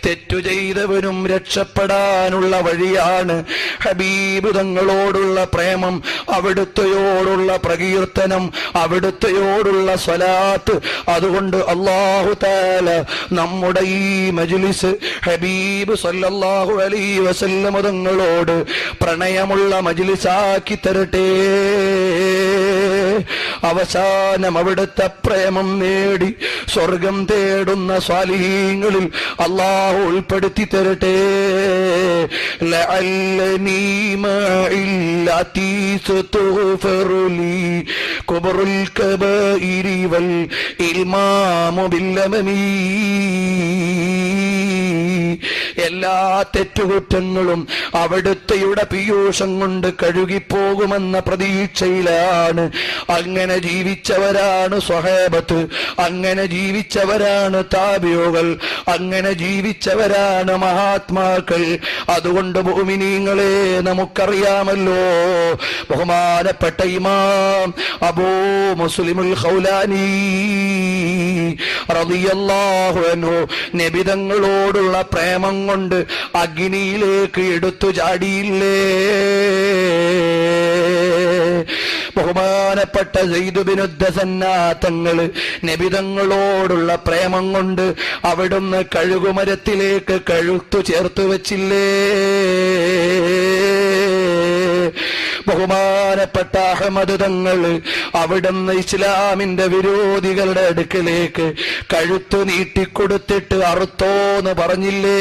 തെറ്റു ചെയ്തവനും രക്ഷപ്പെടാനുള്ള വഴിയാണ് ഹബീബ് തങ്ങളോടുള്ള പ്രേമം, അവിടുത്തെയോടുള്ള പ്രകീർത്തനം, അവിടുത്തെയോടുള്ള സ്വലാത്ത്. അതുകൊണ്ട് അല്ലാഹു തആല നമ്മുടെ ഈ മജ്ലിസ് ഹബീബ് സല്ലല്ലാഹു അലൈഹി വസല്ലം തങ്ങളോട് പ്രണയമുള്ള മജ്ലിസാക്കി തരട്ടെ. അവസാനം അവിടുത്തെ പ്രേമം നേടി സ്വർഗം തേടുന്ന സ്വാലിഹീങ്ങളിൽ അല്ലാഹു ഉൾപ്പെടുത്തി തരട്ടെ. ലഅല്ലനി മഇല്ലതി സുതുഫറുലി കുബറുൽ കബായിരി വൽ ഇൽമാമു ബില്ലമനി. എല്ലാ തെറ്റുകുറ്റങ്ങളും അവിടുത്തെയുടെ പീയൂഷം കൊണ്ട് കഴുകിപ്പോകുമെന്ന പ്രതീക്ഷയിലാണ്. അങ്ങനെ ജീവിച്ചവരാണ് സ്വഹാബത്ത്, അങ്ങനെ ജീവിച്ചവരാണ് താബിഊകൾ, അങ്ങനെ ജീവിച്ചവരാണ് മഹാത്മാക്കൾ. അതുകൊണ്ട് മുഅ്മിനീങ്ങളെ, നമുക്കറിയാമല്ലോ ബഹുമാനപ്പെട്ട ഇമാം അബൂ മുസ്ലിമുൽ ഖൗലാനി റളിയല്ലാഹു അൻഹു നബിതങ്ങളോടുള്ള പ്രേമം കൊണ്ട് അഗ്നിയിലേക്ക് എടുത്തു ചാടിയില്ലേ? ബഹുമാനപ്പെട്ട സയ്യിദ് ഇബ്നു ദസന്ന തങ്ങള് നബിതങ്ങളോടുള്ള പ്രേമം കൊണ്ട് അവിടുന്ന് കഴുകുമരത്തിലേക്ക് കഴുത്തു ചേർത്ത് വെച്ചില്ലേ? ബഹുമാനപ്പെട്ട അഹ്മദ് തങ്ങള് അവിടുന്ന് ഇസ്ലാമിന്റെ വിരോധികളുടെ അടുക്കലേക്ക് കഴുത്തു നീട്ടിക്കൊടുത്തിട്ട് അറുത്തോന്ന് പറഞ്ഞില്ലേ?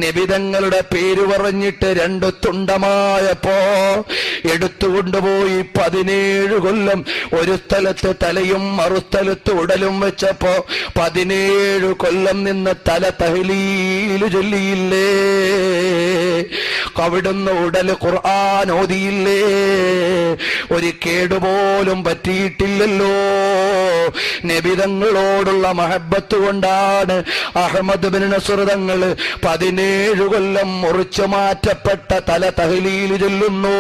നബിതങ്ങളുടെ പേര് പറഞ്ഞിട്ട് 2 തുണ്ടമായപ്പോ എടുത്തുകൊണ്ടുപോയി 17 കൊല്ലം ഒരു സ്ഥലത്ത് തലയും മറുസ്ഥലത്ത് ഉടലും വെച്ചപ്പോ 17 കൊല്ലം നിന്ന് തല തഹ്ലീല് ചൊല്ലിയില്ലേ? അവിടുന്ന് ഉടല് ഖുർആൻ ഓതിയില്ലേ? ഒരു കേടുപോലും പറ്റിയിട്ടില്ലല്ലോ. നബിതങ്ങളോടുള്ള മഹബത്ത് കൊണ്ടാണ് അഹ്മദ് ബിൻ നസ്ർ തങ്ങൾ 17 കൊല്ലം മുറിച്ചു മാറ്റപ്പെട്ട തല തഹ്ലീല് ചൊല്ലുന്നു,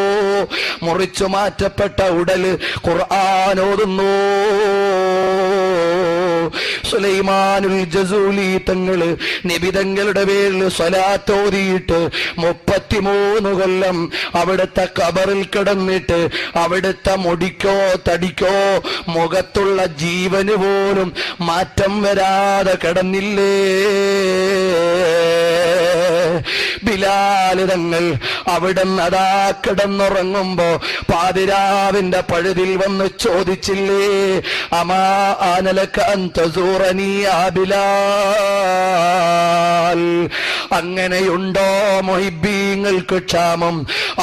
മുറിച്ചു മാറ്റപ്പെട്ട ഉടല് ഖുർആൻ ഓതുന്നു. സുലൈമാനുൽ ജസൂലി തങ്ങള് നബിതങ്ങളുടെ പേരിൽ സ്വലാത്ത് ഓതിയിട്ട് 33 കൊല്ലം അവിടുത്തെ ഖബറിൽ കിടന്നിട്ട് അവിടുത്തെ മുടിക്കോ തടിക്കോ മുഖത്തുള്ള ജീവന് പോലും മാറ്റം വരാതെ കിടന്നില്ലേ? ബിലാൽ തങ്ങൾ അവിടുന്ന് അതാ കിടന്നുറങ്ങുമ്പോ പാതിരാവിന്റെ പഴുതിൽ വന്ന് ചോദിച്ചില്ലേ? അമാ ആനലക അൻതസൂറനി യാ ബിലാൽ, അങ്ങനെയുണ്ടോ മുഹിബ്ബീങ്ങൾക്ക് ക്ഷാമം?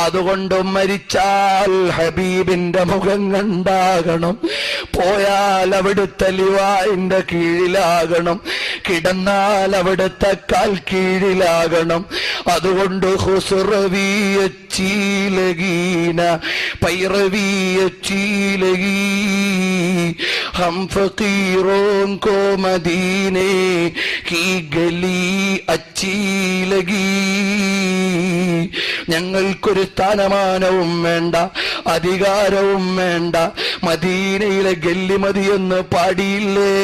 അതുകൊണ്ട് മരിച്ചാൽ ഹബീബിന്റെ മുഖം കണ്ടാകണം, പോയാൽ അവിടുത്തെ ലിവായിന്റെ കീഴിലാകണം, കിടന്നാൽ അവിടുത്തെ കാൽ കീഴിലാകണം. അതുകൊണ്ട് ഹുസ്റവിയച്ചീലഗീന പൈറവിയച്ചീലഗീ ഹം ഫഖീറോं को मदीने की गली अच्छी लगी. ഞങ്ങൾക്കൊരു സ്ഥാനമാനവും വേണ്ട, അധികാരവും വേണ്ട, മദീനയിലെ ഗല്ലി മതിയെന്ന് പാടിയില്ലേ?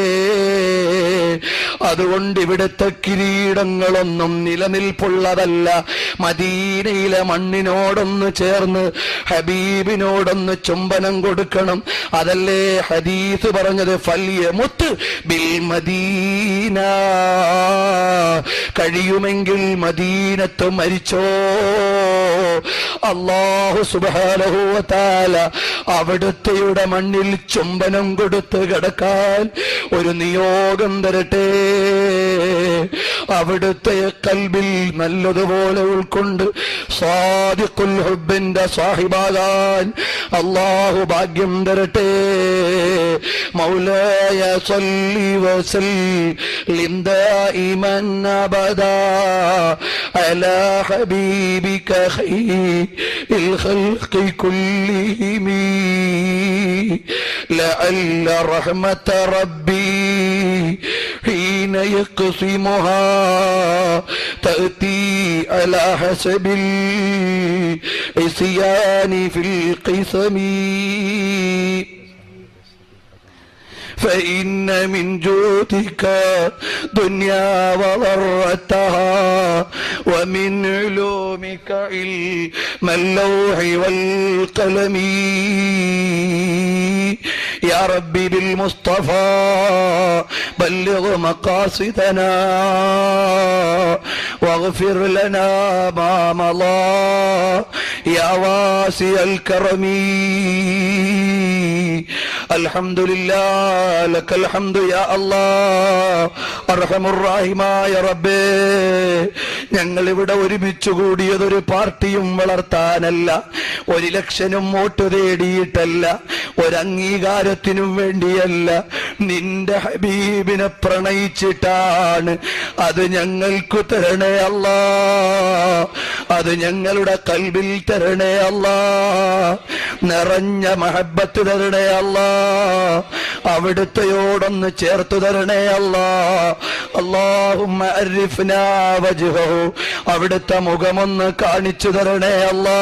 അതുകൊണ്ട് ഇവിടുത്തെ കിരീടങ്ങളൊന്നും നിലനിൽപ്പുള്ളതല്ല. മദീനയിലെ മണ്ണിനോടൊന്ന് ചേർന്ന് ഹബീബിനോടൊന്ന് ചുംബനം കൊടുക്കണം. അതല്ലേ ഹദീസ് പറഞ്ഞത്, ഫൽയമുത്ത് ബിൽ മദീന, കഴിയുമെങ്കിൽ മദീനത്ത് മരിച്ചോ. അല്ലാഹു സുബ്ഹാനഹു വ തആല അവിടുത്തെയുടെ മണ്ണിൽ ചുംബനം കൊടുത്ത് കിടക്കാൻ ഒരു നിയോഗം തരട്ടെ. അവിടുത്തെ കൽബിൽ നല്ലതുപോലെ ഉൾക്കൊണ്ട് സാദിഖുൽ ഹുബ്ബിന്റെ സാഹിബാകാൻ അല്ലാഹു ഭാഗ്യം തരട്ടെ. മൗലായ സല്ലി വസല്ലിം ദായിമൻ അബദാ അലാ ഹബീബിക ഖൈറിൽ ഖൽഖി കുല്ലിഹിം ലഅല്ല റഹ്മത റബ്ബി ഹീന യഖ്സിമുഹാ തഅതി അലാ ഹസബിൽ ഇസ്യാനി ഫിൽ ഖിസ്മി. فإن من جودك دنيا وضرتها ومن علومك علم اللوح والقلم. يا ربي بالمصطفى بلغ مقاصدنا واغفر لنا ما مضى يا واسع الكرم. الحمد لله لك الحمد يا الله. അർഹമുർ റഹീമായ റബ്ബേ, ഞങ്ങൾ ഇവിടെ ഒരുമിച്ചു കൂടിയതൊരു പാർട്ടിയും വളർത്താനല്ല, ഒരു ഇലക്ഷനും വോട്ട് തേടിയിട്ടല്ല, ഒരംഗീകാരത്തിനും വേണ്ടിയല്ല. നിന്റെ ഹബീബിനെ പ്രണയിച്ചിട്ടാണ്. അത് ഞങ്ങൾക്ക് തരണേ അല്ലാ, അത് ഞങ്ങളുടെ കൽബിൽ തരണേ അല്ലാ, നിറഞ്ഞ മഹബത്ത് തരണേ അല്ലാ, അവിടുത്തെയോടൊന്ന് ചേർത്തു തരണേ അല്ലാ. അല്ലാഹുമ്മ അരിഫ്നാ വജ്ഹഹു, അവിടുത്തെ മുഖമൊന്ന് കാണിച്ചു തരണേ അല്ലാ.